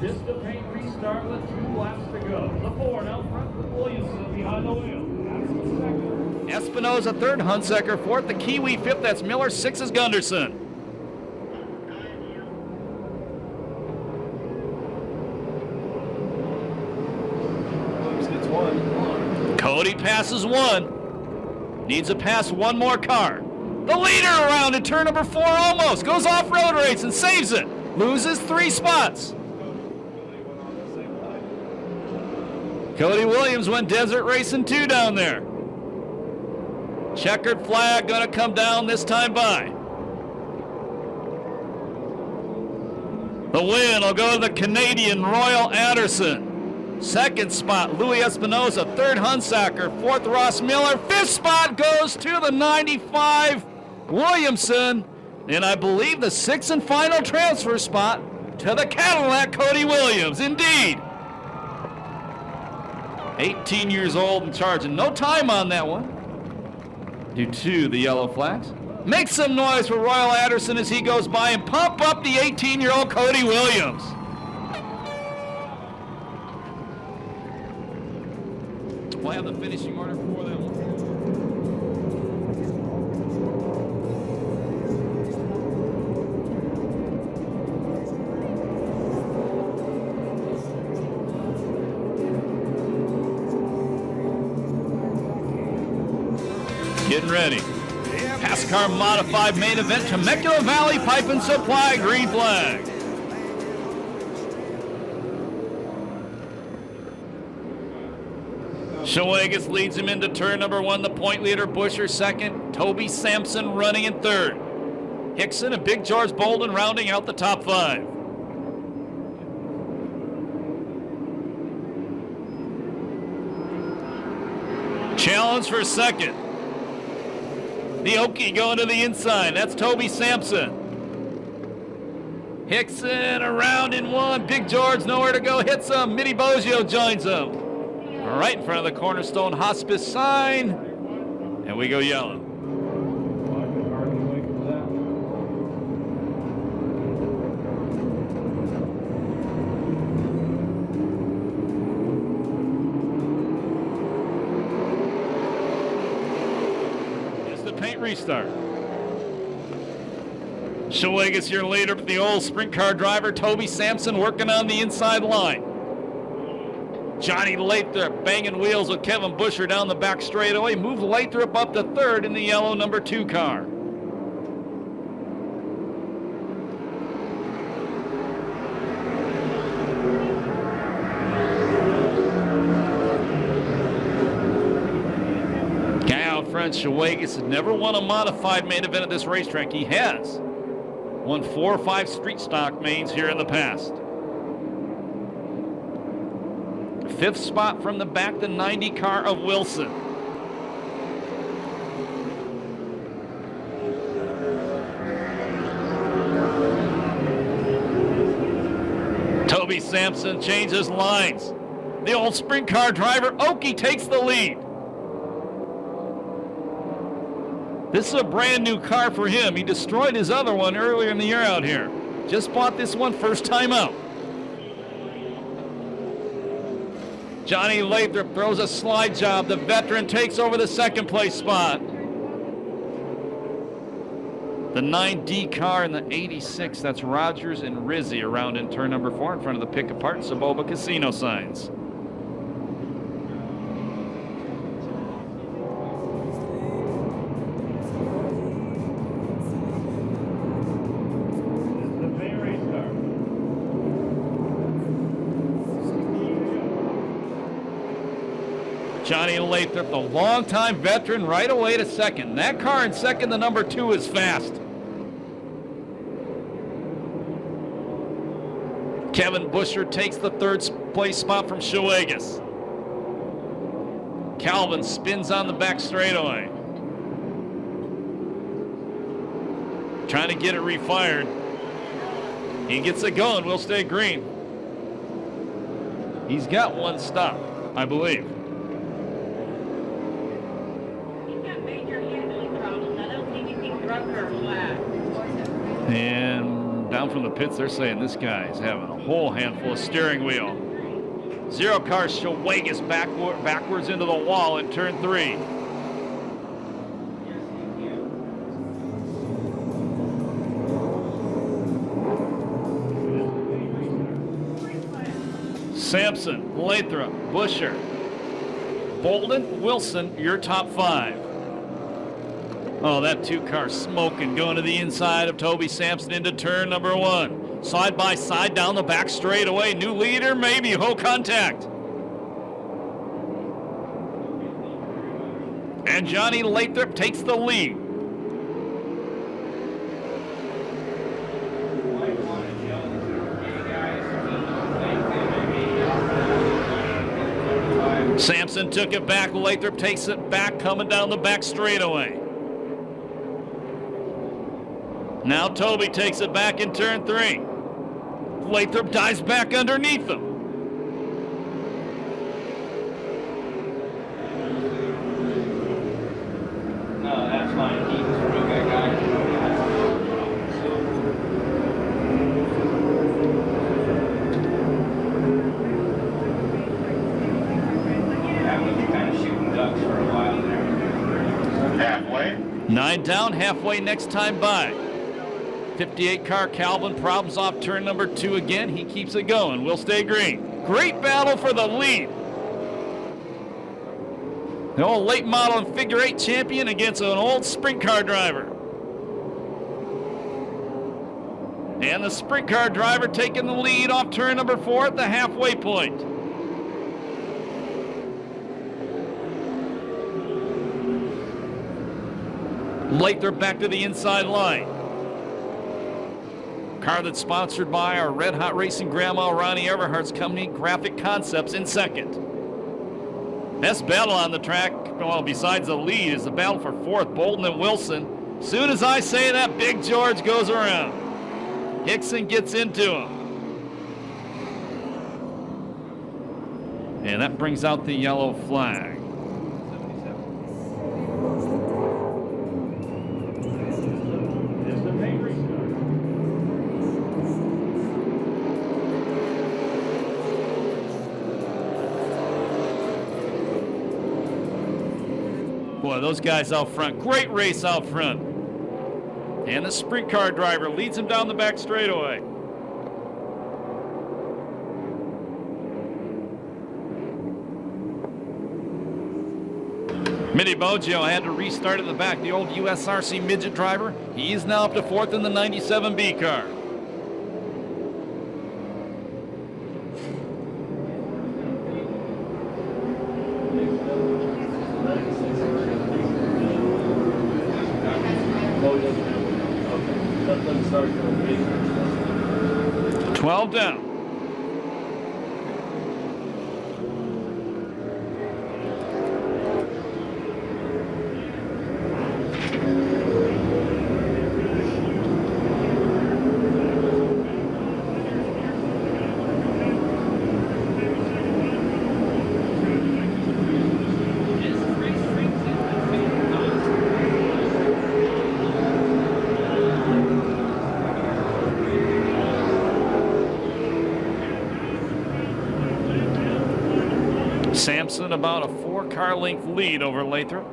Just the paint restart with 2 laps to go. The Ford out front with Williamson behind the wheel. Espinoza 3rd, Hunsaker 4th, the Kiwi 5th, that's Miller, 6th is Gunderson. Cody passes 1. Needs to pass 1 more car. The leader around in turn number 4 almost. Goes off-road race and saves it. Loses 3 spots. Cody Williams went desert racing 2 down there. Checkered flag gonna come down this time by. The win will go to the Canadian Royal Anderson. 2nd spot, Louis Espinoza. 3rd, Hunsaker. 4th, Ross Miller. 5th spot goes to the 95, Williamson. And I believe the 6th and final transfer spot to the Cadillac, Cody Williams. Indeed. 18 years old and charging. No time on that one due to the yellow flags. Make some noise for Royal Anderson as he goes by and pump up the 18-year-old Cody Williams. We'll have the finishing order for them. Getting ready. PASSCAR modified main event, Temecula Valley Pipe and Supply, green flag. Shoegas leads him into turn number 1. The point leader, Busher 2nd. Toby Sampson running in 3rd. Hickson and Big George Bolden rounding out the top 5. Challenge for 2nd. The Okie going to the inside. That's Toby Sampson. Hickson around in 1. Big George nowhere to go. Hits him. Mitty Boggio joins him. Right in front of the Cornerstone Hospice sign. And we go yellow. Restart. Shoegas, your leader, the old sprint car driver, Toby Sampson, working on the inside line. Johnny Lathrop banging wheels with Kevin Busher down the back straightaway. Moved Lathrop up to 3rd in the yellow number 2 car. Brent Schwages had never won a modified main event at this racetrack. He has won 4 or 5 street stock mains here in the past. 5th spot from the back, the 90 car of Wilson. Toby Sampson changes lines. The old sprint car driver, Okie, takes the lead. This is a brand new car for him. He destroyed his other one earlier in the year out here. Just bought this one first time out. Johnny Lathrop throws a slide job. The veteran takes over the 2nd place spot. The 9D car in the 86, that's Rogers and Rizzi around in turn number 4 in front of the Pick Apart Saboba Casino signs. Johnny Lathrop, the longtime veteran, right away to 2nd. That car in 2nd, the number 2, is fast. Kevin Busher takes the 3rd place spot from Schwages. Calvin spins on the back straightaway. Trying to get it refired. He gets it going. We'll stay green. He's got 1 stop, I believe. And down from the pits, they're saying this guy's having a whole handful of steering wheel. 0 car Schwages backwards into the wall in turn 3. Sampson, Lathrop, Busher, Bolden, Wilson, your top 5. Oh, that 2 car smoking, going to the inside of Toby Sampson into turn number 1. Side by side down the back straightaway. New leader, maybe. Whole contact. And Johnny Lathrop takes the lead. Sampson took it back. Lathrop takes it back, coming down the back straightaway. Now Toby takes it back in turn 3. Lathrop dives back underneath him. No, that's fine. He's a real good guy. Yeah, we were kind of shooting ducks for a while there. Halfway. 9 down, halfway next time by. 58 car Calvin, problems off turn number 2 again. He keeps it going. We'll stay green. Great battle for the lead. The old late model and figure 8 champion against an old sprint car driver. And the sprint car driver taking the lead off turn number 4 at the halfway point. Lathrop back to the inside line. Car that's sponsored by our Red Hot Racing grandma, Ronnie Everhart's company, Graphic Concepts, in 2nd. Best battle on the track, well, besides the lead, is the battle for 4th, Bolden and Wilson. Soon as I say that, Big George goes around. Hickson gets into him. And that brings out the yellow flag. Boy, those guys out front, great race out front. And the sprint car driver leads him down the back straightaway. Mitty Boggio had to restart at the back. The old USRC midget driver, he is now up to 4th in the 97B car. 12 down. Sampson about a 4-car length lead over Lathrop.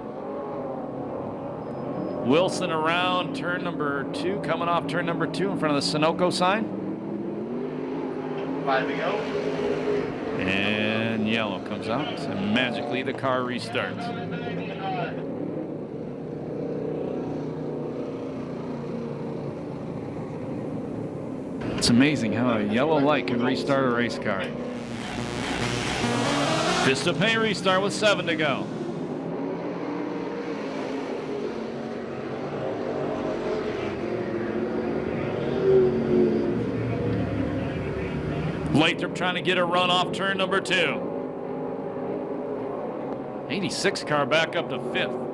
Wilson around turn number 2, coming off turn number 2 in front of the Sunoco sign. 5 to go. And yellow comes out, and magically the car restarts. It's amazing how a yellow light can restart a race car. Fist of paint restart with 7 to go. Lathrop trying to get a run off turn number 2. 86 car back up to 5th.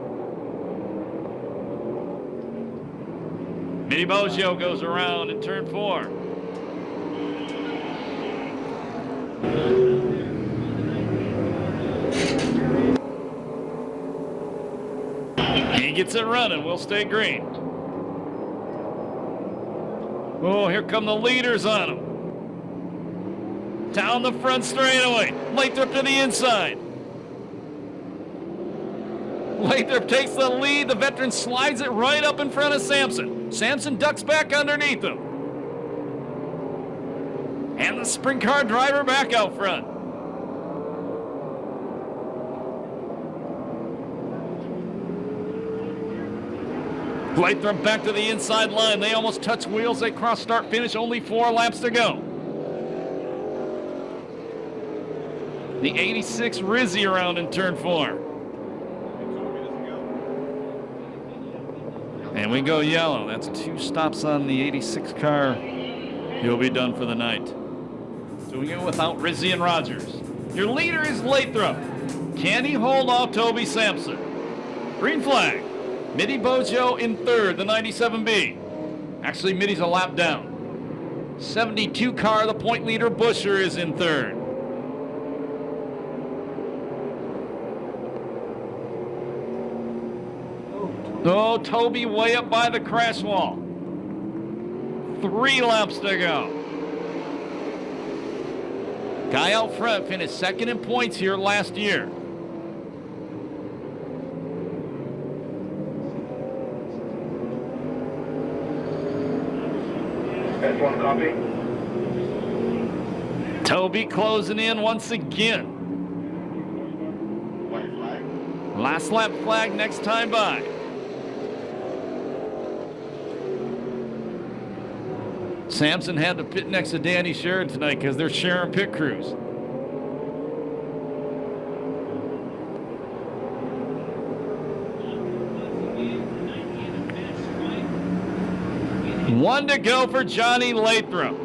Mitty Boggio goes around in turn 4. He gets it running. We'll stay green. Oh, here come the leaders on him. Down the front straightaway. Lathrop to the inside. Lathrop takes the lead. The veteran slides it right up in front of Sampson. Sampson ducks back underneath him. And the sprint car driver back out front. Lathrop back to the inside line. They almost touch wheels. They cross start finish. Only 4 laps to go. The 86 Rizzi around in turn 4. And we go yellow. That's 2 stops on the 86 car. He'll be done for the night. So we go without Rizzi and Rogers. Your leader is Lathrop. Can he hold off Toby Sampson? Green flag. Mitty Boggio in 3rd, the 97B. Actually, Mitty's a lap down. 72 car, the point leader, Busher, is in 3rd. Oh, Toby way up by the crash wall. 3 laps to go. Guy out front finished 2nd in points here last year. That's 1 copy. Toby closing in once again. White flag. Last lap flag next time by. Sampson had to pit next to Danny Sheridan tonight because they're sharing pit crews. One to go for Johnny Lathrop.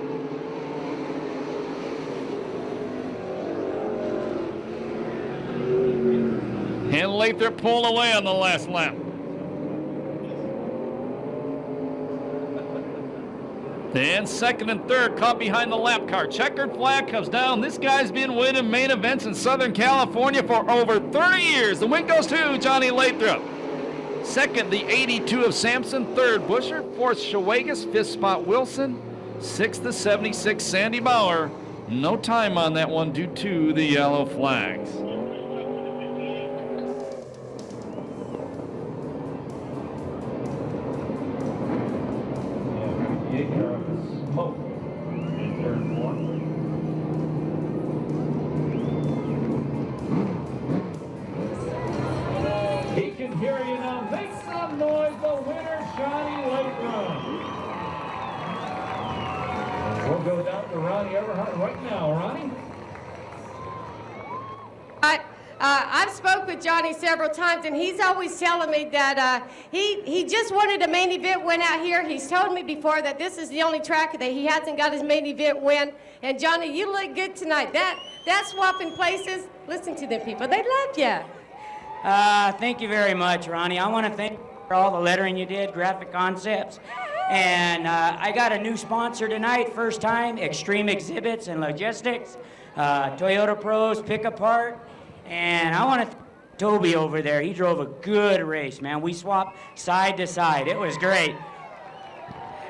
And Lathrop pulled away on the last lap. Then 2nd and 3rd caught behind the lap car. Checkered flag comes down. This guy's been winning main events in Southern California for over 30 years. The win goes to Johnny Lathrop. 2nd, the 82 of Sampson. 3rd, Busher. 4th, Shawagas. 5th spot, Wilson. 6th, the 76, Sandy Bauer. No time on that one due to the yellow flags. He can hear you now. Make some noise. The winner, Johnny Lathrop. We'll go down to Ronnie Everhart right now. Ronnie? I'm I've spoke with Johnny several times, and he's always telling me that he just wanted a main event win out here. He's told me before that this is the only track that he hasn't got his main event win. And Johnny, you look good tonight. That swapping places, listen to them people. They love you. Thank you very much, Ronnie. I want to thank you for all the lettering you did, Graphic Concepts. And I got a new sponsor tonight, first time, Extreme Exhibits and Logistics, Toyota Pros, Pick Apart. And I want to thank Toby over there. He drove a good race, man. We swapped side to side. It was great.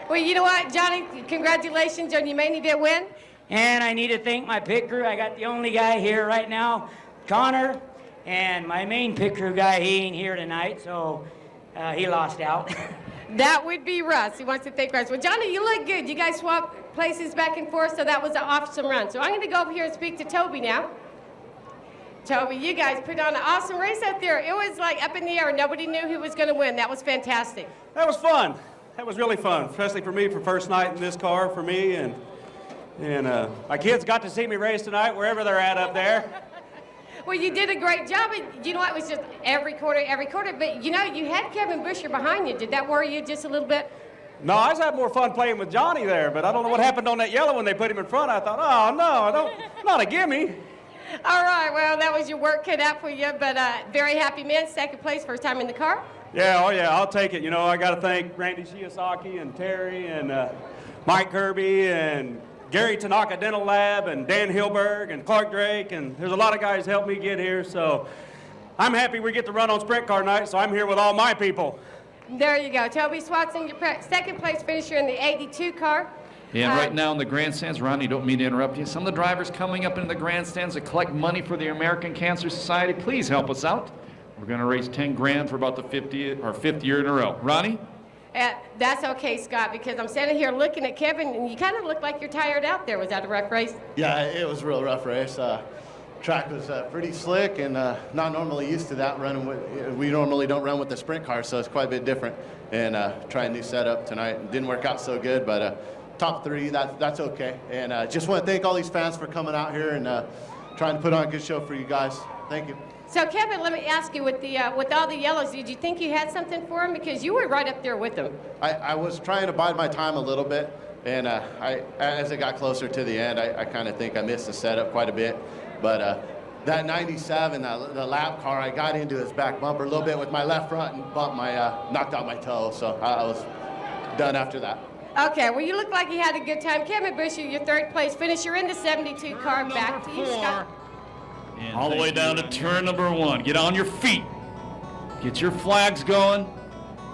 Well, you know what, Johnny? Congratulations on your main event win. And I need to thank my pit crew. I got the only guy here right now, Connor, and my main pit crew guy, he ain't here tonight, so he lost out. That would be Russ. He wants to thank Russ. Well, Johnny, you look good. You guys swapped places back and forth, so that was an awesome run. So I'm going to go over here and speak to Toby now. Toby, you guys put on an awesome race out there. It was like up in the air. Nobody knew who was going to win. That was fantastic. That was fun. That was really fun, especially for me, for first night in this car for me. And my kids got to see me race tonight wherever they're at up there. Well, you did a great job. And you know what? It was just every quarter. But, you know, you had Kevin Busher behind you. Did that worry you just a little bit? No, I was having more fun playing with Johnny there, but I don't know what happened on that yellow when they put him in front. I thought, oh, no, not a gimme. All right, well, that was your work cut out for you, but very happy man, second place, first time in the car. Yeah, oh yeah, I'll take it. You know, I got to thank Randy Shiosaki and Terry and Mike Kirby and Gary Tanaka Dental Lab and Dan Hilberg and Clark Drake, and there's a lot of guys helped me get here, so I'm happy we get to run on sprint car night, so I'm here with all my people. There you go. Toby Swatson, your second place finisher in the 82 car. And right now in the grandstands, Ronnie, don't mean to interrupt you. Some of the drivers coming up into the grandstands to collect money for the American Cancer Society. Please help us out. We're going to raise 10 grand for about the 50th year in a row. Ronnie? That's okay, Scott, because I'm standing here looking at Kevin, and you kind of look like you're tired out there. Was that a rough race? Yeah, it was a real rough race. Track was pretty slick, and not normally used to that running with. We normally don't run with the sprint car, so it's quite a bit different. And trying a new setup tonight. It didn't work out so good, but top three, that's okay. And just want to thank all these fans for coming out here and trying to put on a good show for you guys. Thank you. So, Kevin, let me ask you, with all the yellows, did you think you had something for him? Because you were right up there with them. I was trying to bide my time a little bit, and as it got closer to the end, I kind of think I missed the setup quite a bit. But that 97, the lap car, I got into his back bumper a little bit with my left front and knocked out my toe, so I was done after that. Okay, well, you look like you had a good time. Kevin Busher, your third place finisher in the 72 car. Back to you, Scott. All the way down to turn number 1. Get on your feet. Get your flags going.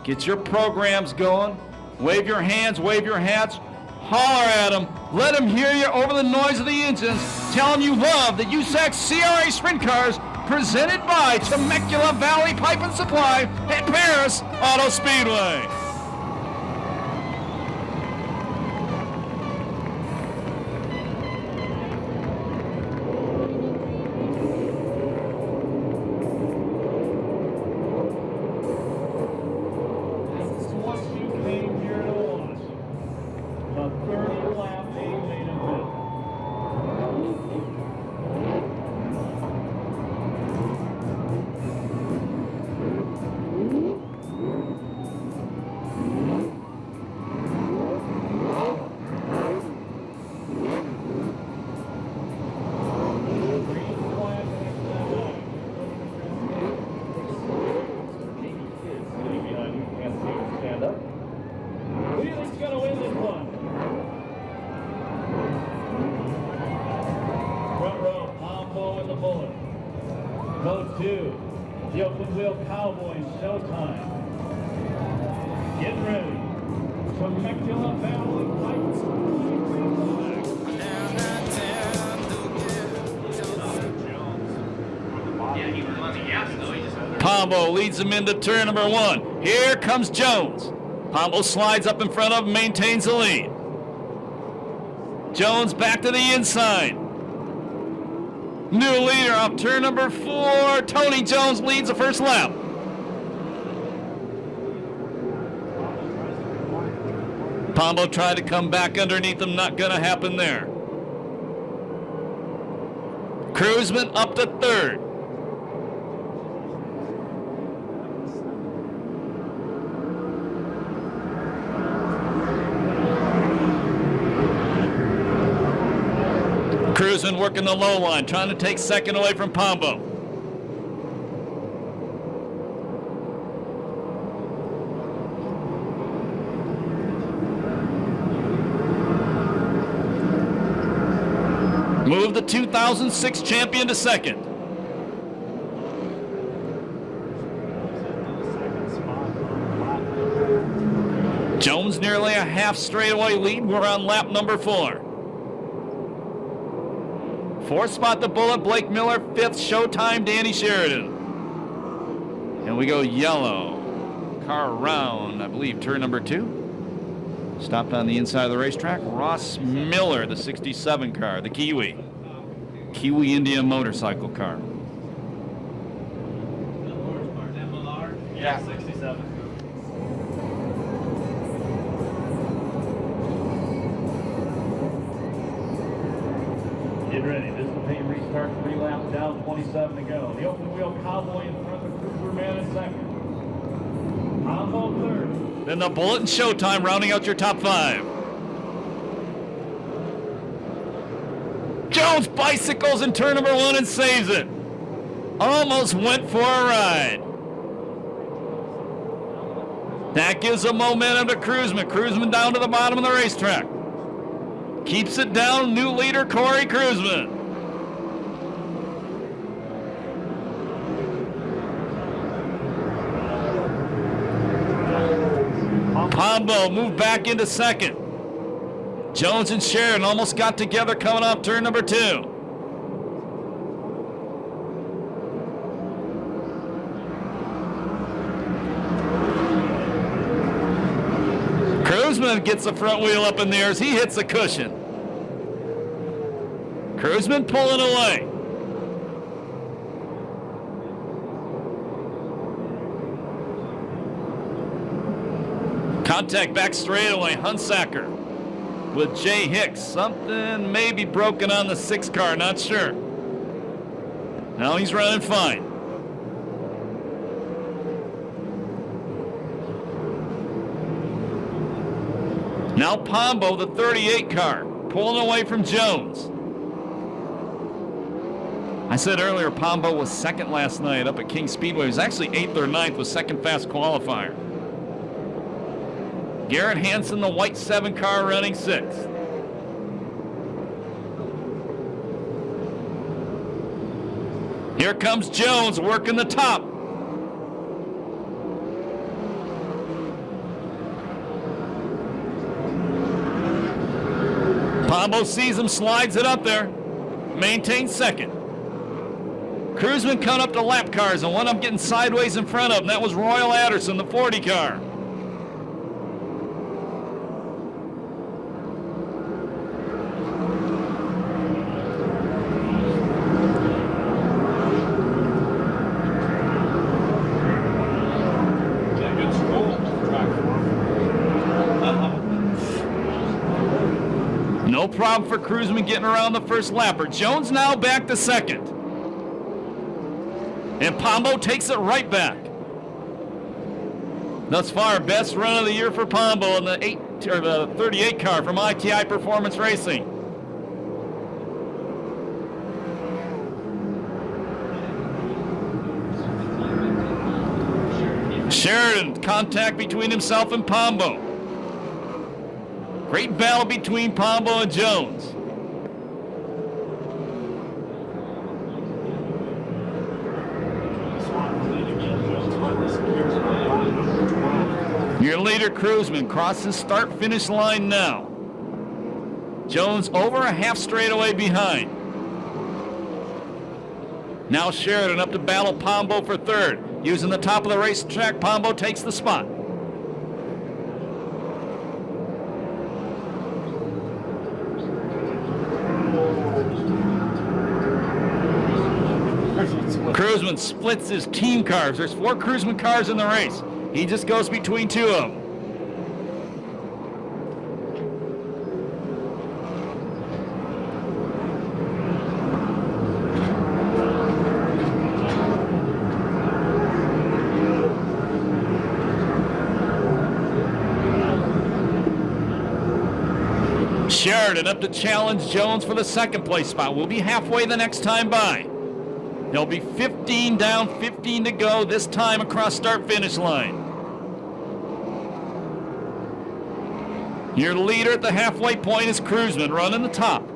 Get your programs going. Wave your hands, wave your hats. Holler at them. Let them hear you over the noise of the engines. Tell them you love the USAC CRA sprint cars presented by Temecula Valley Pipe and Supply at Perris Auto Speedway. Vote 2, the open wheel Cowboys showtime. Get ready. Temecula Valley Lights. Pombo leads them into turn number 1. Here comes Jones. Pombo slides up in front of him, maintains the lead. Jones back to the inside. New leader off turn number 4. Tony Jones leads the first lap. Pombo tried to come back underneath him, not going to happen there. Cruzman up to 3rd. Cruzman working the low line, trying to take second away from Pombo. Move the 2006 champion to second. Jones nearly a half straightaway lead. We're on lap number 4. Fourth spot the Bullet, Blake Miller. Fifth, Showtime, Danny Sheridan. And we go yellow. Car around, I believe, turn number 2. Stopped on the inside of the racetrack. Ross Miller, the 67 car, the Kiwi. Kiwi India motorcycle car. Yeah, 67. Get ready. This is the paint restart. 3 laps down, 27 to go. The open wheel Cowboy in front, the Cruiser Man in second. Pombo third. Then the Bullet and Showtime rounding out your top 5. Jones bicycles in turn number 1 and saves it. Almost went for a ride. That gives a momentum to Cruzman. Cruzman down to the bottom of the racetrack. Keeps it down, new leader Corey Cruzman. Pombo moved back into second. Jones and Sheridan almost got together coming off turn number 2. Cruzman gets the front wheel up in the air as he hits the cushion. Cruzman pulling away. Contact back straightaway, Hunsacker with Jay Hicks. Something may be broken on the 6 car, not sure. Now he's running fine. Now Pombo, the 38 car, pulling away from Jones. I said earlier Pombo was second last night up at King Speedway. He was actually 8th or 9th with second fast qualifier. Garrett Hansen, the white 7 car, running 6th. Here comes Jones working the top. Pombo sees him, slides it up there, maintains second. Cruzman coming up to lap cars, and one of them getting sideways in front of him. That was Royal Anderson, the 40 car. No problem for Cruzman getting around the first lapper. Jones now back to second. And Pombo takes it right back. Thus far, best run of the year for Pombo in the 38 car from ITI Performance Racing. Sheridan, contact between himself and Pombo. Great battle between Pombo and Jones. Your leader, Cruzman, crosses start-finish line now. Jones over a half straightaway behind. Now Sheridan up to battle Pombo for third. Using the top of the racetrack, Pombo takes the spot. Cruzman splits his team cars. There's 4 Cruzman cars in the race. He just goes between 2 of them. Sheridan up to challenge Jones for the second place spot. We'll be halfway the next time by. There'll be 15 down, 15 to go this time across start-finish line. Your leader at the halfway point is Cruzman, running the top.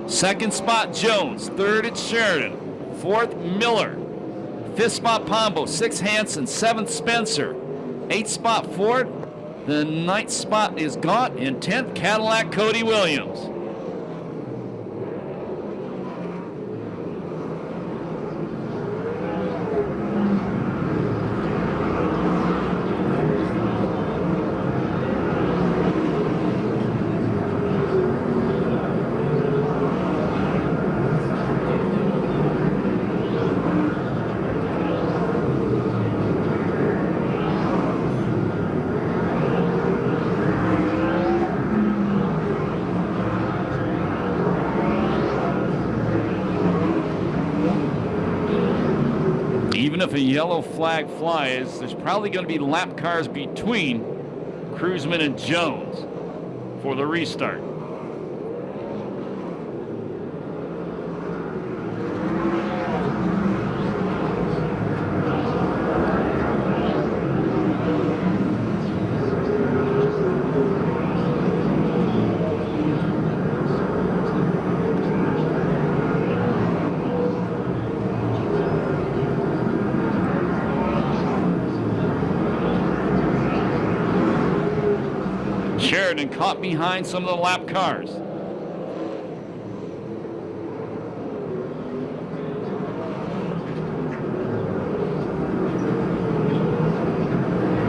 Second spot, Jones. Third, it's Sheridan. Fourth, Miller. Fifth spot, Pombo. Sixth, Hanson. Seventh, Spencer. Eighth spot, Ford. The ninth spot is Gaunt. And 10th, Cadillac, Cody Williams. Even if a yellow flag flies, there's probably going to be lap cars between Cruzman and Jones for the restart. Sheridan caught behind some of the lap cars.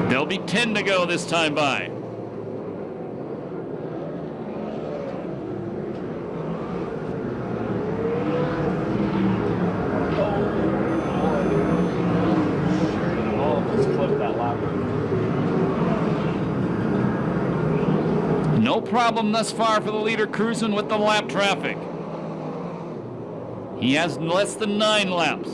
There'll be 10 to go this time by. No problem thus far for the leader cruising with the lap traffic. He has less than 9 laps.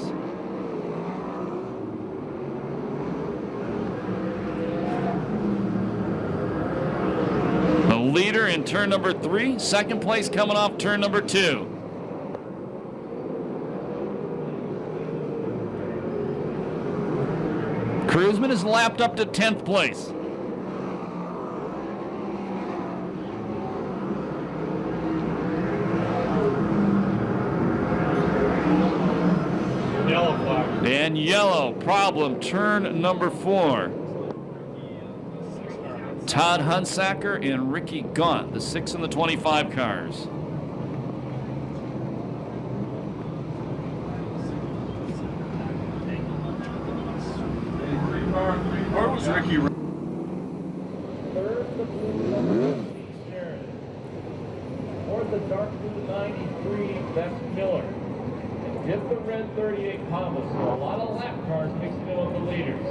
The leader in turn number 3, second place coming off turn number 2. Cruzman is lapped up to 10th place. And yellow, problem, turn number 4. Todd Hunsacker and Ricky Gaunt, the 6 and the 25 cars. Where was Ricky? Third, the blue Sheridan. Fourth, the dark blue 93, that's Miller. Fifth, the red 38 Thomas. So a lot of lap cars mixing in with the leaders.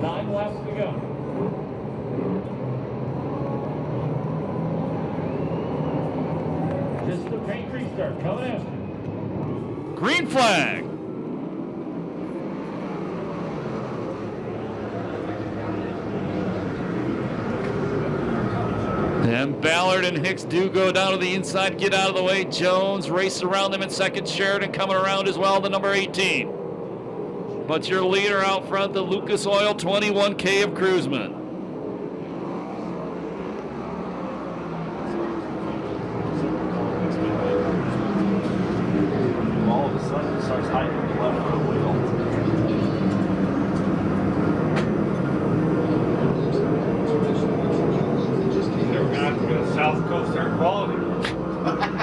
9 laps to go. This is the paint restart coming after. Green flag. And Ballard and Hicks do go down to the inside, get out of the way. Jones races around them in second. Sheridan coming around as well, the number 18. But your leader out front, the Lucas Oil 21K of Cruzman. All of a sudden, it starts hiking the left front wheel. South Coast Air Quality.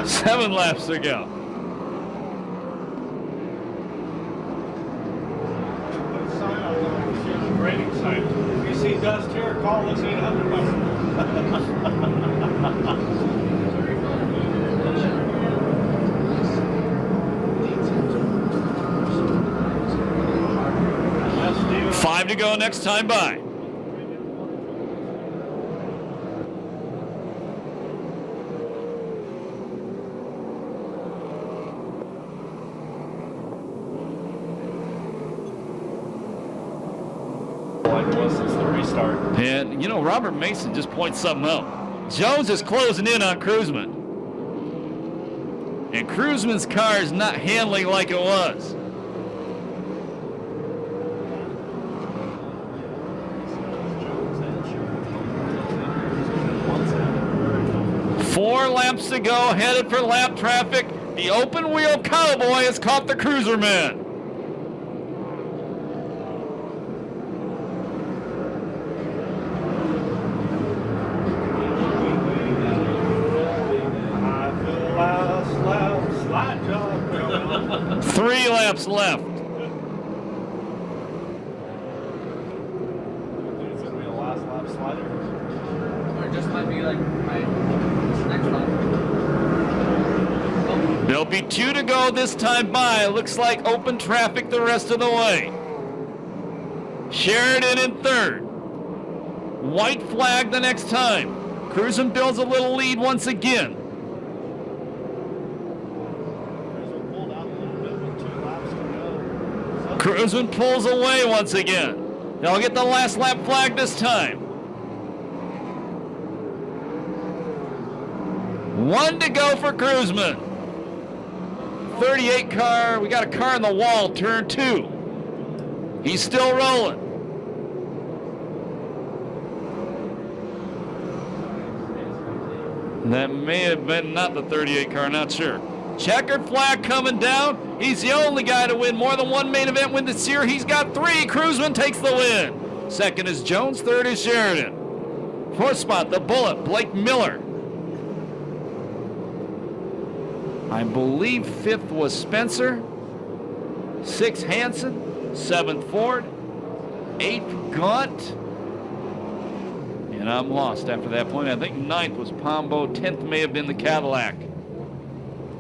7 laps to go. Sign on here's the grading sign. If you see dust here, call this 800 number. Five to go next time by. Like this is the restart. And, you know, Robert Mason just points something out. Jones is closing in on Cruzman. And Cruzman's car is not handling like it was. Four laps to go, headed for lap traffic. The open wheel cowboy has caught the Cruiserman. Slide job. 3 laps left. It's going to be a last lap slider. Or it just might be like right next lap. There'll be 2 to go this time by. Looks like open traffic the rest of the way. Sheridan in 3rd. White flag the next time. Cruzman builds a little lead once again. Cruzman pulls away once again. They'll get the last lap flag this time. 1 to go for Cruzman. 38 car, we got a car in the wall, turn 2. He's still rolling. That may have been not the 38 car, not sure. Checkered flag coming down. He's the only guy to win more than 1 main event win this year. He's got 3. Cruzman takes the win. Second is Jones, third is Sheridan. 4th spot, the Bullet, Blake Miller. I believe 5th was Spencer. 6th Hansen. 7th Ford. 8th Gaunt. And I'm lost after that point. I think 9th was Pombo. 10th may have been the Cadillac.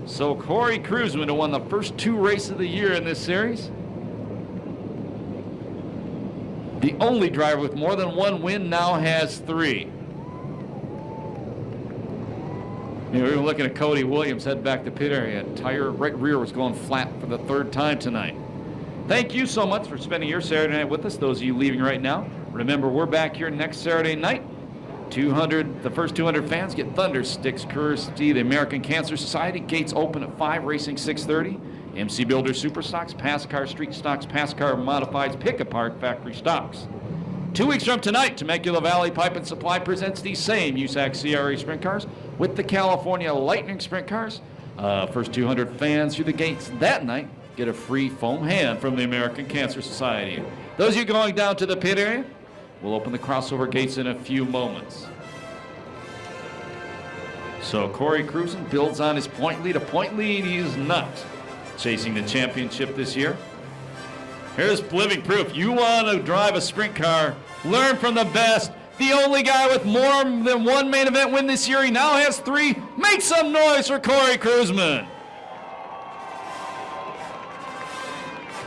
So Corey Cruzman, who won the first 2 races of the year in this series. The only driver with more than 1 win now has 3. You know, we were looking at Cody Williams head back to pit area. Tire right rear was going flat for the 3rd time tonight. Thank you so much for spending your Saturday night with us. Those of you leaving right now, remember we're back here next Saturday night. The first 200 fans get Thunder Sticks courtesy of the American Cancer Society. Gates open at 5, racing 6:30. MC Builder Super Stocks, PASSCAR Street Stocks, PASSCAR Modifieds, Pick Apart Factory Stocks. 2 weeks from tonight, Temecula Valley Pipe and Supply presents these same USAC CRA sprint cars with the California Lightning sprint cars. First 200 fans through the gates that night get a free foam hand from the American Cancer Society. Those of you going down to the pit area, we'll open the crossover gates in a few moments. So Corey Cruzman builds on his point lead. A point lead he is not chasing the championship this year. Here's living proof. You want to drive a sprint car, learn from the best. The only guy with more than 1 main event win this year. He now has 3. Make some noise for Corey Cruzman.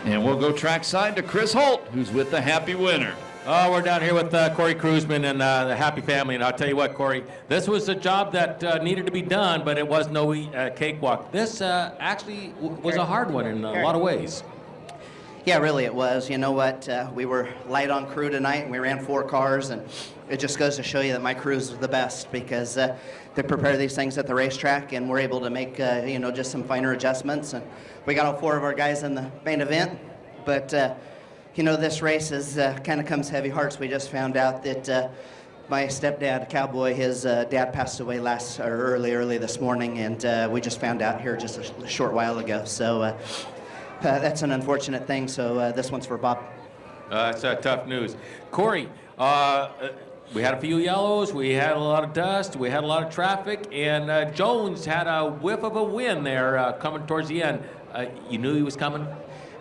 And we'll go trackside to Chris Holt, who's with the happy winner. Oh, we're down here with Corey Cruzman and the happy family, and I'll tell you what, Corey, this was a job that needed to be done, but it was no cakewalk. This actually was a hard one in a lot of ways. Yeah, really it was. You know what? We were light on crew tonight, and we ran 4 cars, and it just goes to show you that my crews are the best because they prepare these things at the racetrack, and we're able to make, just some finer adjustments. And we got all 4 of our guys in the main event, but, this race is kind of comes heavy hearts. We just found out that my stepdad, Cowboy, his dad passed away early this morning, and we just found out here just a short while ago. So that's an unfortunate thing. So this one's for Bob. That's tough news. Corey, we had a few yellows, we had a lot of dust, we had a lot of traffic, and Jones had a whiff of a win there coming towards the end. You knew he was coming?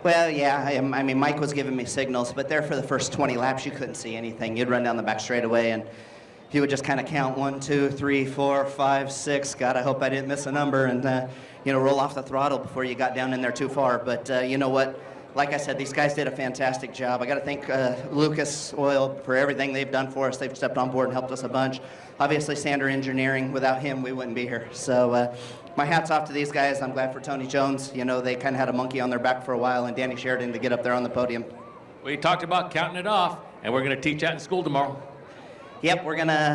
Well, yeah, I mean, Mike was giving me signals, but there for the first 20 laps, you couldn't see anything. You'd run down the back straightaway, and he would just kind of count 1, 2, 3, 4, 5, 6. God, I hope I didn't miss a number, and, roll off the throttle before you got down in there too far. But you know what? Like I said, these guys did a fantastic job. I got to thank Lucas Oil for everything they've done for us. They've stepped on board and helped us a bunch. Obviously, Sander Engineering, without him, we wouldn't be here. So my hat's off to these guys. I'm glad for Tony Jones. They kind of had a monkey on their back for a while, and Danny Sheridan to get up there on the podium. We talked about counting it off, and we're going to teach that in school tomorrow. Yep,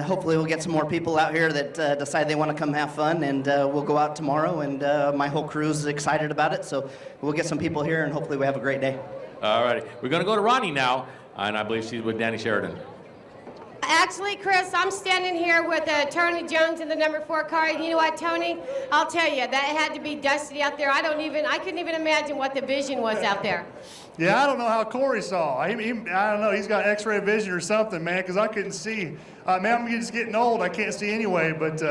hopefully we'll get some more people out here that decide they want to come have fun, and we'll go out tomorrow, and my whole crew is excited about it, so we'll get some people here, and hopefully we have a great day. All righty. We're going to go to Ronnie now, and I believe she's with Danny Sheridan. Actually, Chris, I'm standing here with Tony Jones in the number 4 car, and you know what, Tony? I'll tell you, that had to be dusty out there. I couldn't even imagine what the vision was out there. Yeah, I don't know how Corey saw. I don't know. He's got X-ray vision or something, man, because I couldn't see. Man, I'm just getting old. I can't see anyway. But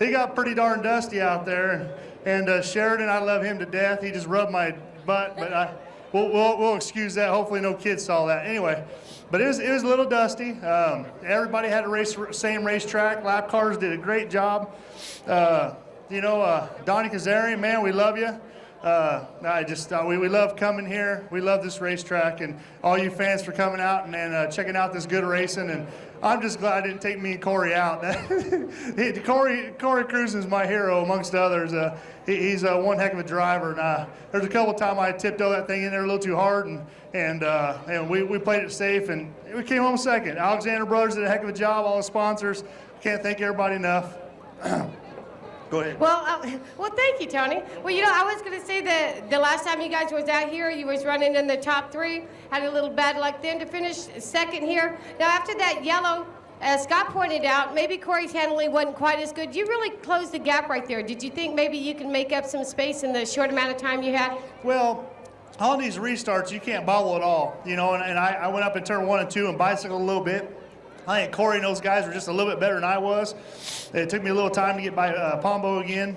he got pretty darn dusty out there. And Sheridan, I love him to death. He just rubbed my butt, but we'll excuse that. Hopefully, no kids saw that. Anyway, but it was a little dusty. Everybody had to same racetrack. Lap cars did a great job. Donnie Kazarian, man, we love you. We love coming here. We love this racetrack, and all you fans for coming out and checking out this good racing. And I'm just glad I didn't take me and Corey out. Corey Cruzen is my hero amongst others. He's one heck of a driver. And there's a couple of times I tiptoed that thing in there a little too hard, and we played it safe, and we came home second. Alexander Brothers did a heck of a job. All the sponsors. Can't thank everybody enough. Go ahead. Well, thank you, Tony. Well, I was going to say that the last time you guys was out here, you was running in the top 3. Had a little bad luck then to finish second here. Now, after that yellow, as Scott pointed out, maybe Corey's handling wasn't quite as good. You really closed the gap right there. Did you think maybe you can make up some space in the short amount of time you had? Well, on these restarts, you can't bobble at all. And I went up in turn 1 and 2 and bicycled a little bit. I think Corey and those guys were just a little bit better than I was. It took me a little time to get by Pombo again.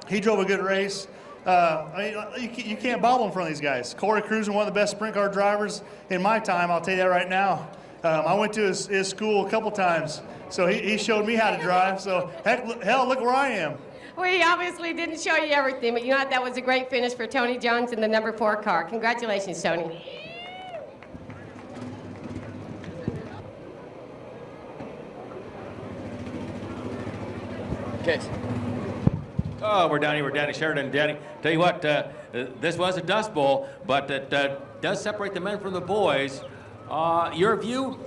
He drove a good race. You can't bobble in front of these guys. Corey Cruzen, one of the best sprint car drivers in my time, I'll tell you that right now. I went to his school a couple times, so he showed me how to drive. So, hell, look where I am. Well, he obviously didn't show you everything, but that was a great finish for Tony Jones in the number 4 car. Congratulations, Tony. Okay. Oh, we're down here with Danny Sheridan. Danny, tell you what, this was a Dust Bowl, but it does separate the men from the boys. Your view?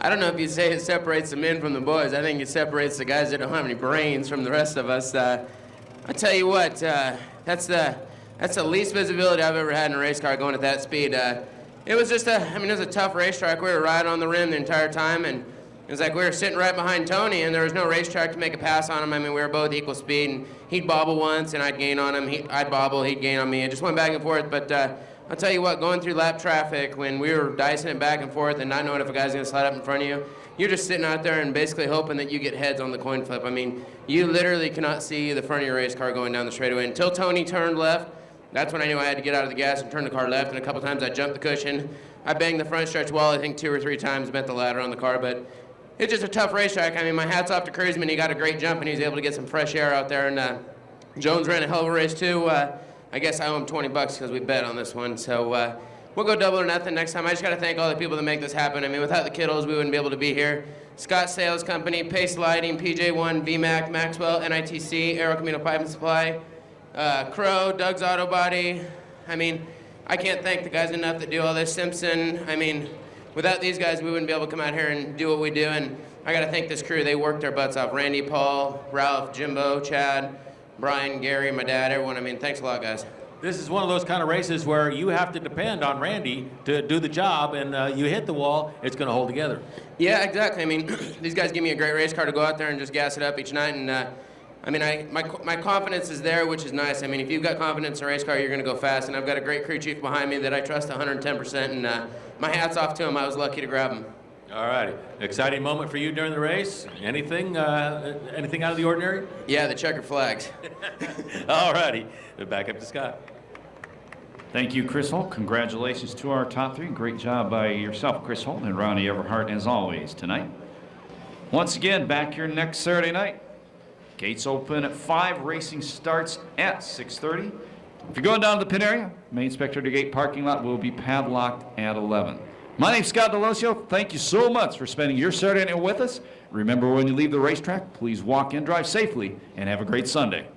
I don't know if you'd say it separates the men from the boys. I think it separates the guys that don't have any brains from the rest of us. I tell you what, that's the least visibility I've ever had in a race car going at that speed. It was just it was a tough racetrack. We were right on the rim the entire time, and it was like we were sitting right behind Tony, and there was no racetrack to make a pass on him. We were both equal speed, and he'd bobble once, and I'd gain on him. I'd bobble, he'd gain on me. It just went back and forth. But I'll tell you what, going through lap traffic, when we were dicing it back and forth and not knowing if a guy's going to slide up in front of you, you're just sitting out there and basically hoping that you get heads on the coin flip. You literally cannot see the front of your race car going down the straightaway. Until Tony turned left, that's when I knew I had to get out of the gas and turn the car left. And a couple times I jumped the cushion. I banged the front stretch wall, I think 2 or 3 times, bent the ladder on the car. But it's just a tough racetrack. My hat's off to Cruzen. He got a great jump, and he was able to get some fresh air out there. And Jones ran a hell of a race, too. I guess I owe him $20 because we bet on this one. So we'll go double or nothing next time. I just got to thank all the people that make this happen. Without the Kittles, we wouldn't be able to be here. Scott Sales Company, Pace Lighting, PJ1, VMAC, Maxwell, NITC, Aero Camino Pipe and Supply, Crow, Doug's Auto Body. I can't thank the guys enough that do all this. Simpson. Without these guys, we wouldn't be able to come out here and do what we do. And I got to thank this crew. They worked their butts off. Randy, Paul, Ralph, Jimbo, Chad, Brian, Gary, my dad, everyone. Thanks a lot, guys. This is one of those kind of races where you have to depend on Randy to do the job, and you hit the wall, it's going to hold together. Yeah, exactly. These guys give me a great race car to go out there and just gas it up each night. And my confidence is there, which is nice. If you've got confidence in a race car, you're going to go fast. And I've got a great crew chief behind me that I trust 110%. And my hat's off to him. I was lucky to grab him. All righty. Exciting moment for you during the race? Anything out of the ordinary? Yeah, the checker flags. All righty. Back up to Scott. Thank you, Chris Holt. Congratulations to our top 3. Great job by yourself, Chris Holt, and Ronnie Everhart, as always, tonight. Once again, back here next Saturday night. Gates open at 5. Racing starts at 6:30. If you're going down to the pit area, main spectator gate parking lot will be padlocked at 11. My name's Scott Delosio. Thank you so much for spending your Saturday night with us. Remember, when you leave the racetrack, please walk in, drive safely, and have a great Sunday.